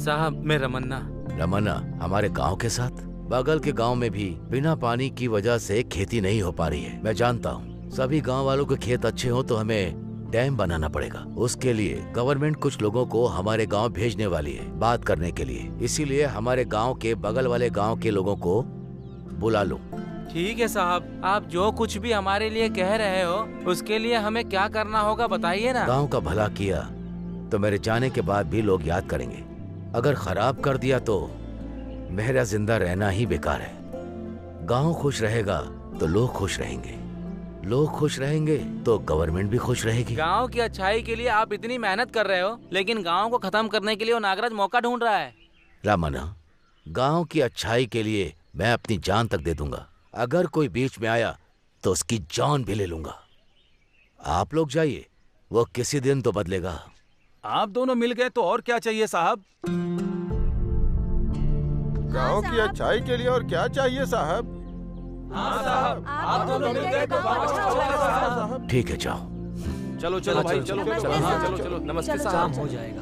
साहब मैं रमन्ना। रमन्ना हमारे गांव के साथ? बगल के गांव में भी बिना पानी की वजह से खेती नहीं हो पा रही है। मैं जानता हूँ सभी गांव वालों के खेत अच्छे हो तो हमें डैम बनाना पड़ेगा। उसके लिए गवर्नमेंट कुछ लोगों को हमारे गांव भेजने वाली है बात करने के लिए। इसीलिए हमारे गांव के बगल वाले गांव के लोगों को बुला लो। ठीक है साहब, आप जो कुछ भी हमारे लिए कह रहे हो उसके लिए हमें क्या करना होगा बताइए ना। गांव का भला किया तो मेरे जाने के बाद भी लोग याद करेंगे। अगर खराब कर दिया तो मेरा जिंदा रहना ही बेकार है। गांव खुश रहेगा तो लोग खुश रहेंगे। लोग खुश रहेंगे तो गवर्नमेंट भी खुश रहेगी। गांव की अच्छाई के लिए आप इतनी मेहनत कर रहे हो, लेकिन गांव को खत्म करने के लिए वो नागराज मौका ढूंढ रहा है। रामाना, गांव की अच्छाई के लिए मैं अपनी जान तक दे दूंगा। अगर कोई बीच में आया तो उसकी जान भी ले लूंगा। आप लोग जाइए, वो किसी दिन तो बदलेगा। आप दोनों मिल गए तो और क्या चाहिए साहब? गांव की अच्छाई के लिए और क्या चाहिए साहब? हाँ साहब, आप दोनों मिल गए तो साहब। ठीक है, जाओ। चलो चलो भाई, चलो चलो चलो। नमस्ते साहब। हो जाएगा।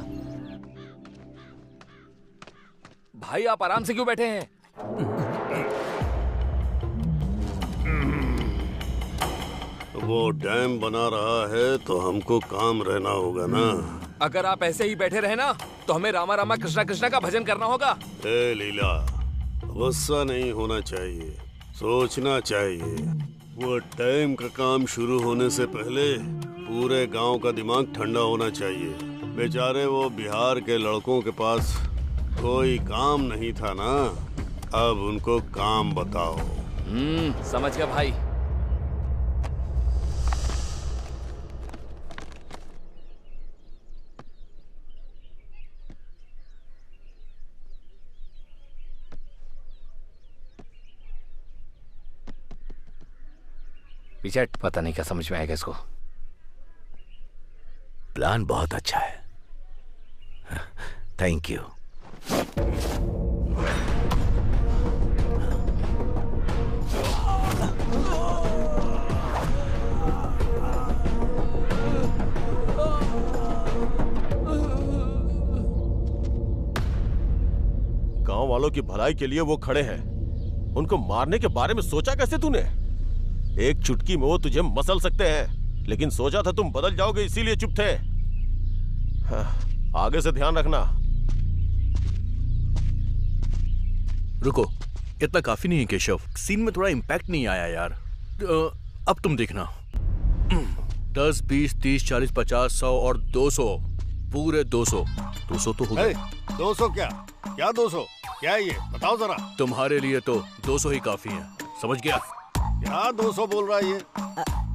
भाई आप आराम से क्यों बैठे हैं? वो डैम बना रहा है तो हमको काम रहना होगा ना। अगर आप ऐसे ही बैठे रहे ना तो हमें रामा रामा कृष्णा कृष्णा का भजन करना होगा। ए लीला, गुस्सा नहीं होना चाहिए, सोचना चाहिए। वो डैम का काम शुरू होने से पहले पूरे गांव का दिमाग ठंडा होना चाहिए। बेचारे वो बिहार के लड़कों के पास कोई काम नहीं था ना, अब उनको काम बताओ। समझ गया भाई। विजय, पता नहीं क्या समझ में आएगा इसको। प्लान बहुत अच्छा है, थैंक यू। गांव वालों की भलाई के लिए वो खड़े हैं। उनको मारने के बारे में सोचा कैसे तूने? एक चुटकी में वो तुझे मसल सकते हैं, लेकिन सोचा था तुम बदल जाओगे इसीलिए चुप थे। आगे से ध्यान रखना। रुको, इतना काफी नहीं है केशव। सीन में थोड़ा इम्पैक्ट नहीं आया यार। अब तुम देखना। 10, 20, 30, 40, 50, 100 और 200, पूरे 200। 200 तो हो गए। 200 क्या? क्या 200? क्या है ये? बताओ जरा। तुम्हारे लिए तो 200 ही काफी है, समझ गया? क्या 200 बोल रहा है ये?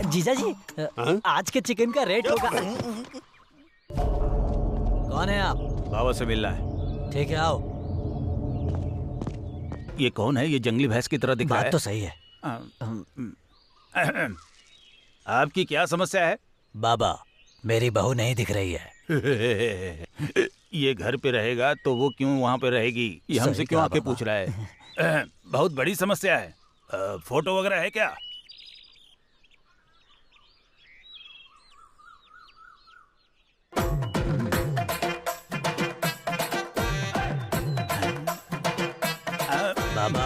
जीजा जी, आज के चिकन का रेट होगा। कौन है आप? बाबा से मिलना है। ठीक है, आओ। ये कौन है? ये जंगली भैंस की तरह दिख रहा है। बात तो सही है। आपकी क्या समस्या है? बाबा, मेरी बहू नहीं दिख रही है। ये घर पे रहेगा तो वो क्यों वहाँ पे रहेगी? ये हमसे क्यों आके पूछ रहा है? बहुत बड़ी समस्या है। फोटो वगैरह है क्या? बाबा।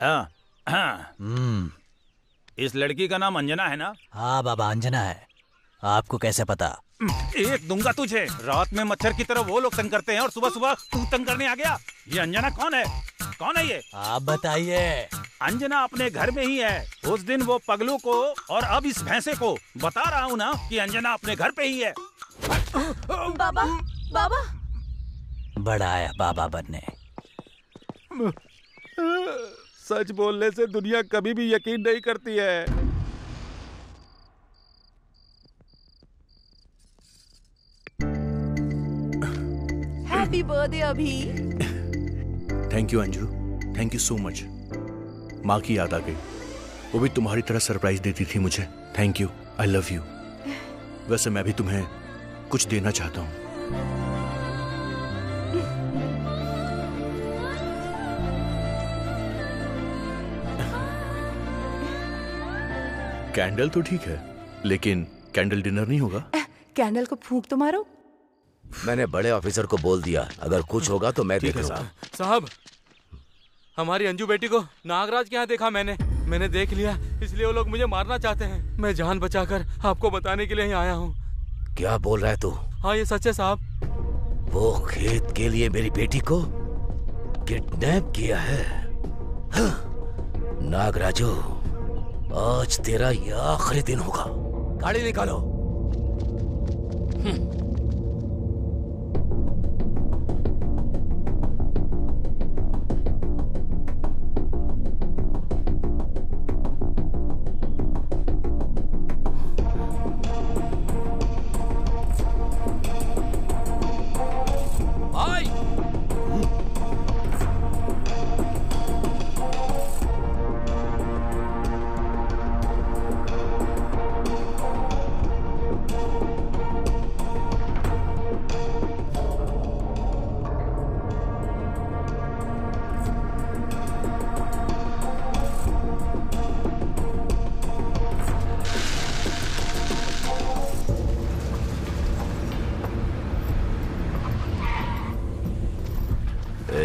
हाँ हाँ। इस लड़की का नाम अंजना है ना? हाँ बाबा, अंजना है। आपको कैसे पता? एक दूंगा तुझे। रात में मच्छर की तरह वो लोग तंग करते हैं और सुबह सुबह तू तंग करने आ गया। ये अंजना कौन है? कौन है ये? आप बताइए। अंजना अपने घर में ही है। उस दिन वो पगलू को और अब इस भैंसे को बता रहा हूँ ना कि अंजना अपने घर पे ही है। बाबा, बाबा। बड़ा आया बाबा बनने। सच बोलने से दुनिया कभी भी यकीन नहीं करती है। हैप्पी बर्थडे अभी। Thank you Anju, thank you so much. माँ की याद आ गई। वो भी तुम्हारी तरह सरप्राइज देती थी मुझे। Thank you, I love you. वैसे मैं भी तुम्हें कुछ देना चाहता हूँ। कैंडल तो ठीक है, लेकिन कैंडल डिनर नहीं होगा। कैंडल को फूंक तो मारो। मैंने बड़े ऑफिसर को बोल दिया, अगर कुछ होगा तो मैं देख लूंगा। साहब, हमारी अंजू बेटी को नागराज के यहाँ देखा मैंने देख लिया, इसलिए वो लोग मुझे मारना चाहते हैं। मैं जान बचाकर आपको बताने के लिए ही आया हूँ। क्या बोल रहा है तू? हाँ, ये सच है साहब। वो खेत के लिए मेरी बेटी को किडनैप किया है। नागराजू, आज तेरा ये आखिरी दिन होगा। गाड़ी निकालो।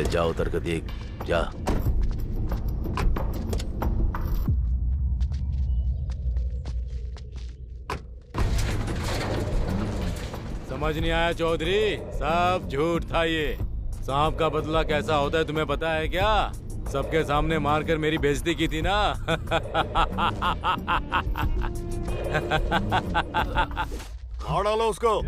जा उतर कर देख, जा। समझ नहीं आया चौधरी, सब झूठ था ये। सांप का बदला कैसा होता है तुम्हें पता है क्या? सबके सामने मारकर मेरी बेइज्जती की थी ना। मार डालो उसको।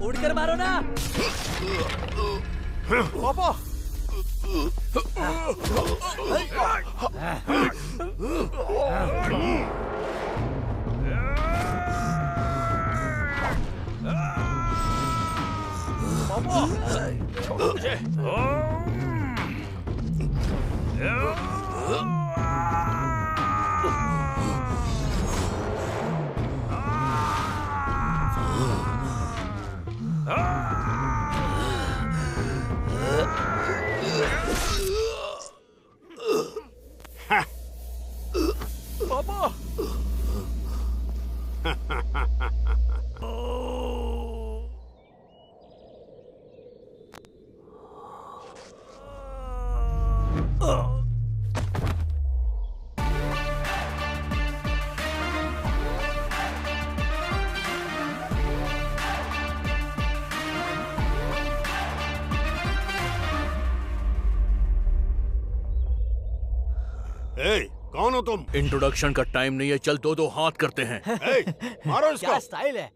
उड़कर मारो ना पापा। छोड़ो मुझे। पापा। ए, कौन हो तुम? इंट्रोडक्शन का टाइम नहीं है, चल दो दो हाथ करते हैं। ए, मारो इसको। क्या स्टाइल है।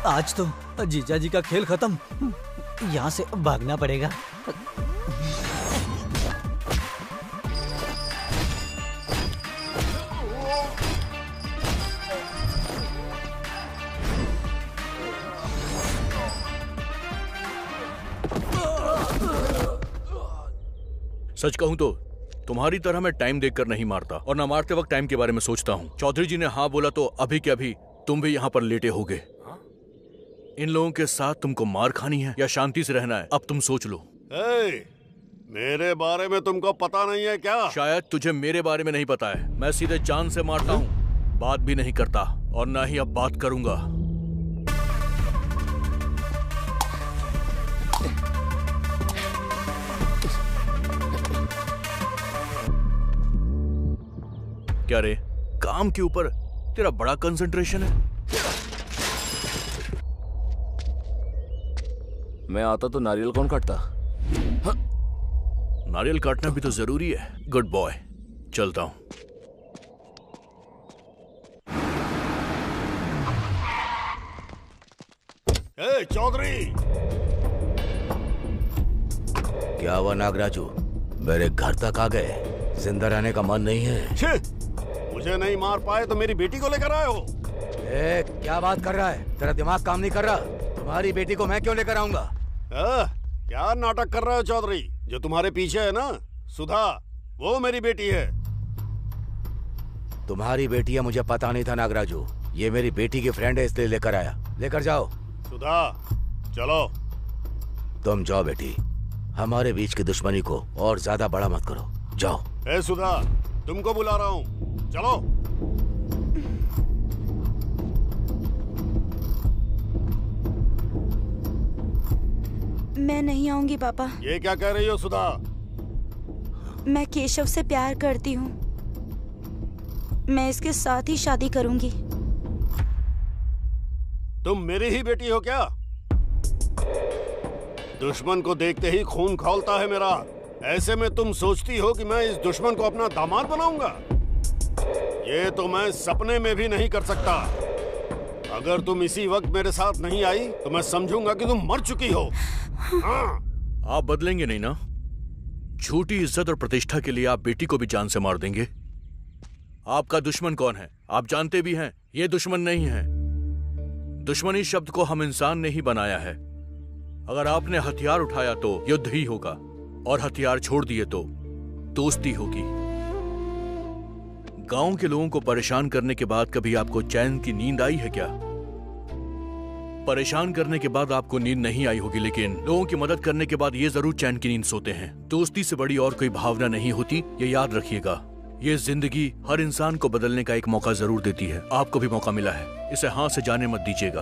आज तो जीजा जी का खेल खत्म। यहाँ से भागना पड़ेगा। सच कहूं तो तुम्हारी तरह मैं टाइम देखकर नहीं मारता, और ना मारते वक्त टाइम के बारे में सोचता हूं। चौधरी जी ने हाँ बोला तो अभी के अभी तुम भी यहाँ पर लेटे होगे। इन लोगों के साथ तुमको मार खानी है या शांति से रहना है, अब तुम सोच लो। मेरे बारे में तुमको पता नहीं है क्या? शायद तुझे मेरे बारे में नहीं पता है। मैं सीधे जान से मारता हूँ, बात भी नहीं करता और ना ही अब बात करूंगा। क्या रे, काम के ऊपर तेरा बड़ा कंसंट्रेशन है? मैं आता तो नारियल कौन काटता? हाँ। नारियल काटना भी तो जरूरी है। गुड बॉय, चलता हूं। चौधरी! क्या हुआ नागराजू, मेरे घर तक आ गए? जिंदा रहने का मन नहीं है? मुझे नहीं मार पाए तो मेरी बेटी को लेकर आए हो? क्या बात कर रहा है? तेरा दिमाग काम नहीं कर रहा? तुम्हारी बेटी को मैं क्यों लेकर आऊंगा? क्या नाटक कर रहे हो चौधरी? जो तुम्हारे पीछे है ना, सुधा, वो मेरी बेटी है। तुम्हारी बेटी है मुझे पता नहीं था नागराजू। ये मेरी बेटी की फ्रेंड है इसलिए लेकर आया। लेकर जाओ। सुधा, चलो। तुम जाओ बेटी, हमारे बीच की दुश्मनी को और ज्यादा बड़ा मत करो। जाओ। सुधा, तुमको बुला रहा हूँ, चलो। मैं नहीं आऊंगी पापा। ये क्या कह रही हो सुधा? मैं केशव से प्यार करती हूँ। मैं इसके साथ ही शादी करूंगी। तुम मेरी ही बेटी हो क्या? दुश्मन को देखते ही खून खौलता है मेरा। ऐसे में तुम सोचती हो कि मैं इस दुश्मन को अपना दामाद बनाऊंगा? ये तो मैं सपने में भी नहीं कर सकता। अगर तुम इसी वक्त मेरे साथ नहीं आई तो मैं समझूंगा कि तुम मर चुकी हो। हाँ। आप बदलेंगे नहीं ना? झूठी इज्जत और प्रतिष्ठा के लिए आप बेटी को भी जान से मार देंगे? आपका दुश्मन कौन है आप जानते भी हैं। ये दुश्मन नहीं है। दुश्मनी शब्द को हम इंसान ने ही बनाया है। अगर आपने हथियार उठाया तो युद्ध ही होगा और हथियार छोड़ दिए तो दोस्ती होगी। गांव के लोगों को परेशान करने के बाद कभी आपको चैन की नींद आई है क्या? परेशान करने के बाद आपको नींद नहीं आई होगी, लेकिन लोगों की मदद करने के बाद ये जरूर चैन की नींद सोते हैं। दोस्ती से बड़ी और कोई भावना नहीं होती, ये याद रखिएगा। ये जिंदगी हर इंसान को बदलने का एक मौका जरूर देती है। आपको भी मौका मिला है, इसे हाथ से जाने मत दीजिएगा।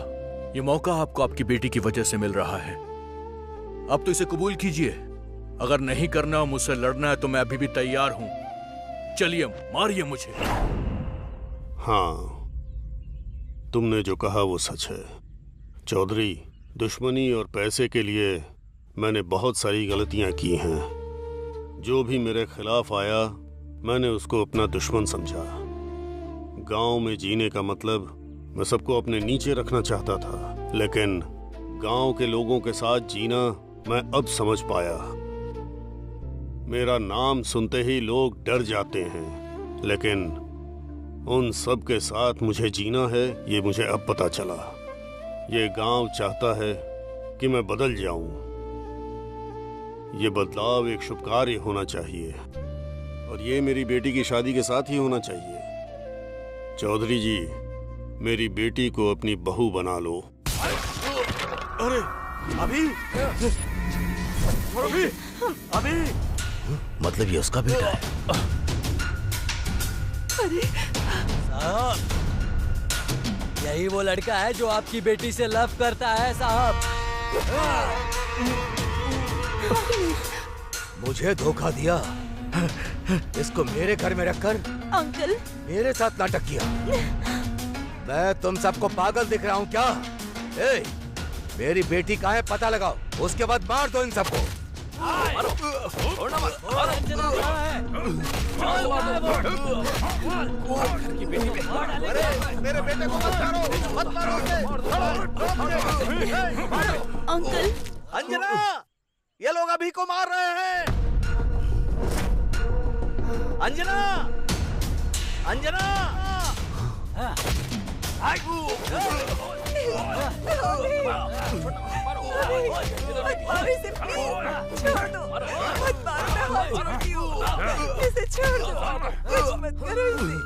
ये मौका आपको आपकी बेटी की वजह से मिल रहा है। अब तो इसे कबूल कीजिए। अगर नहीं करना हो, मुझसे लड़ना है, तो मैं अभी भी तैयार हूं। चलिए, मारिए मुझे। हाँ, तुमने जो कहा वो सच है चौधरी। दुश्मनी और पैसे के लिए मैंने बहुत सारी गलतियां की हैं। जो भी मेरे खिलाफ आया मैंने उसको अपना दुश्मन समझा। गांव में जीने का मतलब मैं सबको अपने नीचे रखना चाहता था, लेकिन गांव के लोगों के साथ जीना मैं अब समझ पाया। मेरा नाम सुनते ही लोग डर जाते हैं, लेकिन उन सब के साथ मुझे जीना है, ये मुझे अब पता चला। ये गांव चाहता है कि मैं बदल जाऊं। ये बदलाव एक शुभ कार्य होना चाहिए और ये मेरी बेटी की शादी के साथ ही होना चाहिए। चौधरी जी, मेरी बेटी को अपनी बहू बना लो। अरे अभी अभी मतलब ये उसका बेटा है? अरे यही वो लड़का है जो आपकी बेटी से लव करता है साहब। मुझे धोखा दिया, इसको मेरे घर में रखकर अंकल मेरे साथ नाटक किया। मैं तुम सबको पागल दिख रहा हूँ क्या? मेरी बेटी कहाँ है पता लगाओ, उसके बाद मार दो इन सबको। मेरे बेटे को मत मारो, मत मारो अंकल। अंजना, ये लोग अभी को मार रहे हैं। अंजना, अंजना, इसे प्लीज छोड़ दो, मत मारो, मैं हाथ जोड़ती हूँ, इसे छोड़ दो, कुछ मत करो इसे,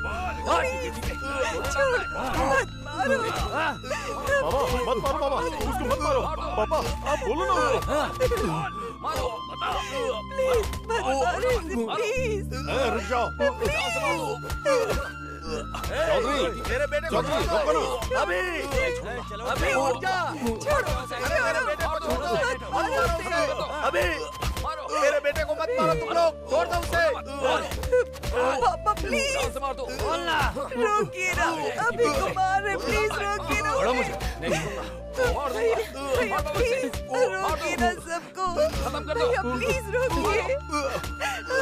प्लीज छोड़ दो, मत मारो। मत मारो बाबा, उसको मत मारो पापा, आप बोलो ना। प्लीज रुक जाओ। चौधरी, मेरे बेटे को चौधरी, रोको ना। अभी उठ जा। अरे मेरे बेटे को छोड़ दो। अभी मेरे बेटे को मत मारो तुम लोग, छोड़ दो उसे। पापा प्लीज रोकिए ना, अभी को मार रहे, प्लीज रोकिए ना। भैया प्लीज रोकिए ना सबको, भैया प्लीज रोकिए,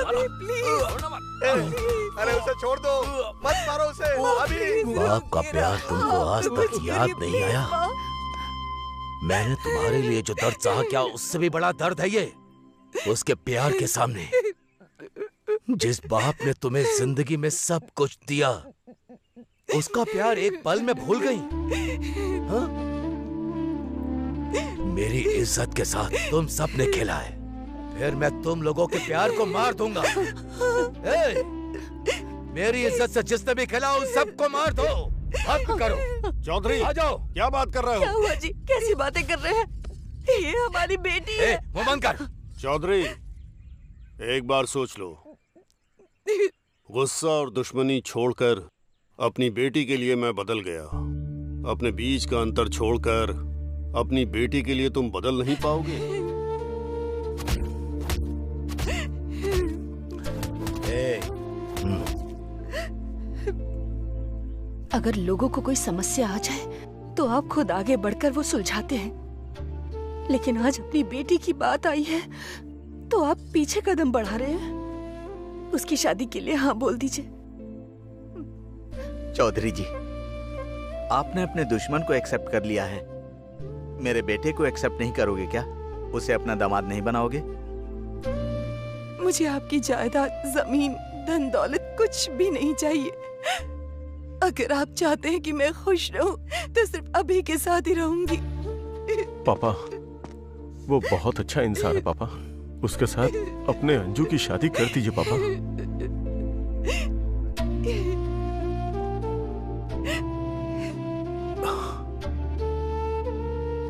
अभी प्लीज। अरे उसे छोड़ दो, मत मारो उसे अभी। बाप का प्यार तुमको आज तक याद नहीं आया? मैंने तुम्हारे लिए जो दर्द सहा, क्या उससे भी बड़ा दर्द है ये? उसके प्यार के सामने जिस बाप ने तुम्हें जिंदगी में सब कुछ दिया, उसका प्यार एक पल में भूल गई? हाँ? मेरी इज्जत के साथ तुम सब ने खेला है, फिर मैं तुम लोगों के प्यार को मार दूंगा। मेरी इज्जत से जिसने भी खेला उन सबको मार दो। हक करो। चौधरी, आ जाओ। क्या बात कर रहे हो? क्या हुआ जी, कैसी बातें कर रहे हैं? ये हमारी बेटी है। वो बंद कर। चौधरी, एक बार सोच लो, गुस्सा और दुश्मनी छोड़कर अपनी बेटी के लिए मैं बदल गया। अपने बीच का अंतर छोड़कर अपनी बेटी के लिए तुम बदल नहीं पाओगे। अगर लोगों को कोई समस्या आ जाए तो आप खुद आगे बढ़कर वो सुलझाते हैं, लेकिन आज अपनी बेटी की बात आई है तो आप पीछे कदम बढ़ा रहे हैं। उसकी शादी के लिए हाँ बोल दीजिए। चौधरी जी, आपने अपने दुश्मन को एक्सेप्ट कर लिया है, मेरे बेटे को एक्सेप्ट नहीं करोगे क्या? उसे अपना दामाद नहीं बनाओगे? मुझे आपकी जायदाद, जमीन, धन दौलत कुछ भी नहीं चाहिए। अगर आप चाहते हैं कि मैं खुश रहूं तो सिर्फ अभी के साथ ही रहूंगी। पापा, वो बहुत अच्छा इंसान है पापा, उसके साथ अपने अंजू की शादी कर दीजिए पापा।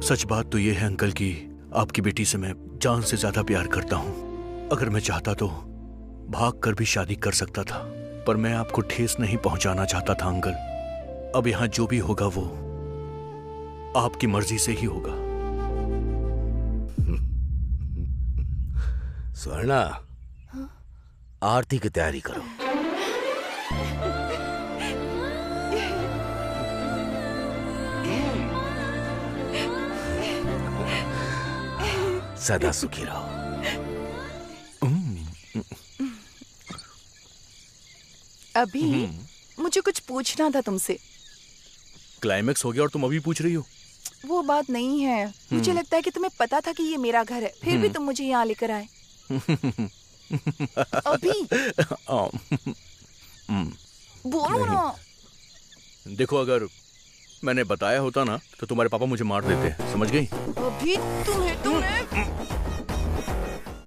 सच बात तो ये है अंकल कि आपकी बेटी से मैं जान से ज्यादा प्यार करता हूँ। अगर मैं चाहता तो भाग कर भी शादी कर सकता था, पर मैं आपको ठेस नहीं पहुंचाना चाहता था अंकल। अब यहाँ जो भी होगा वो आपकी मर्जी से ही होगा। स्वर्णा, आरती की तैयारी करो। सदा सुखी रहो। अभी मुझे कुछ पूछना था तुमसे। क्लाइमेक्स हो गया और तुम अभी पूछ रही हो? वो बात नहीं है, मुझे लगता है कि तुम्हें पता था कि ये मेरा घर है, फिर भी तुम मुझे यहाँ लेकर आए। अभी बोलो ना। देखो, अगर मैंने बताया होता ना तो तुम्हारे पापा मुझे मार देते, समझ गई? अभी तुम्हें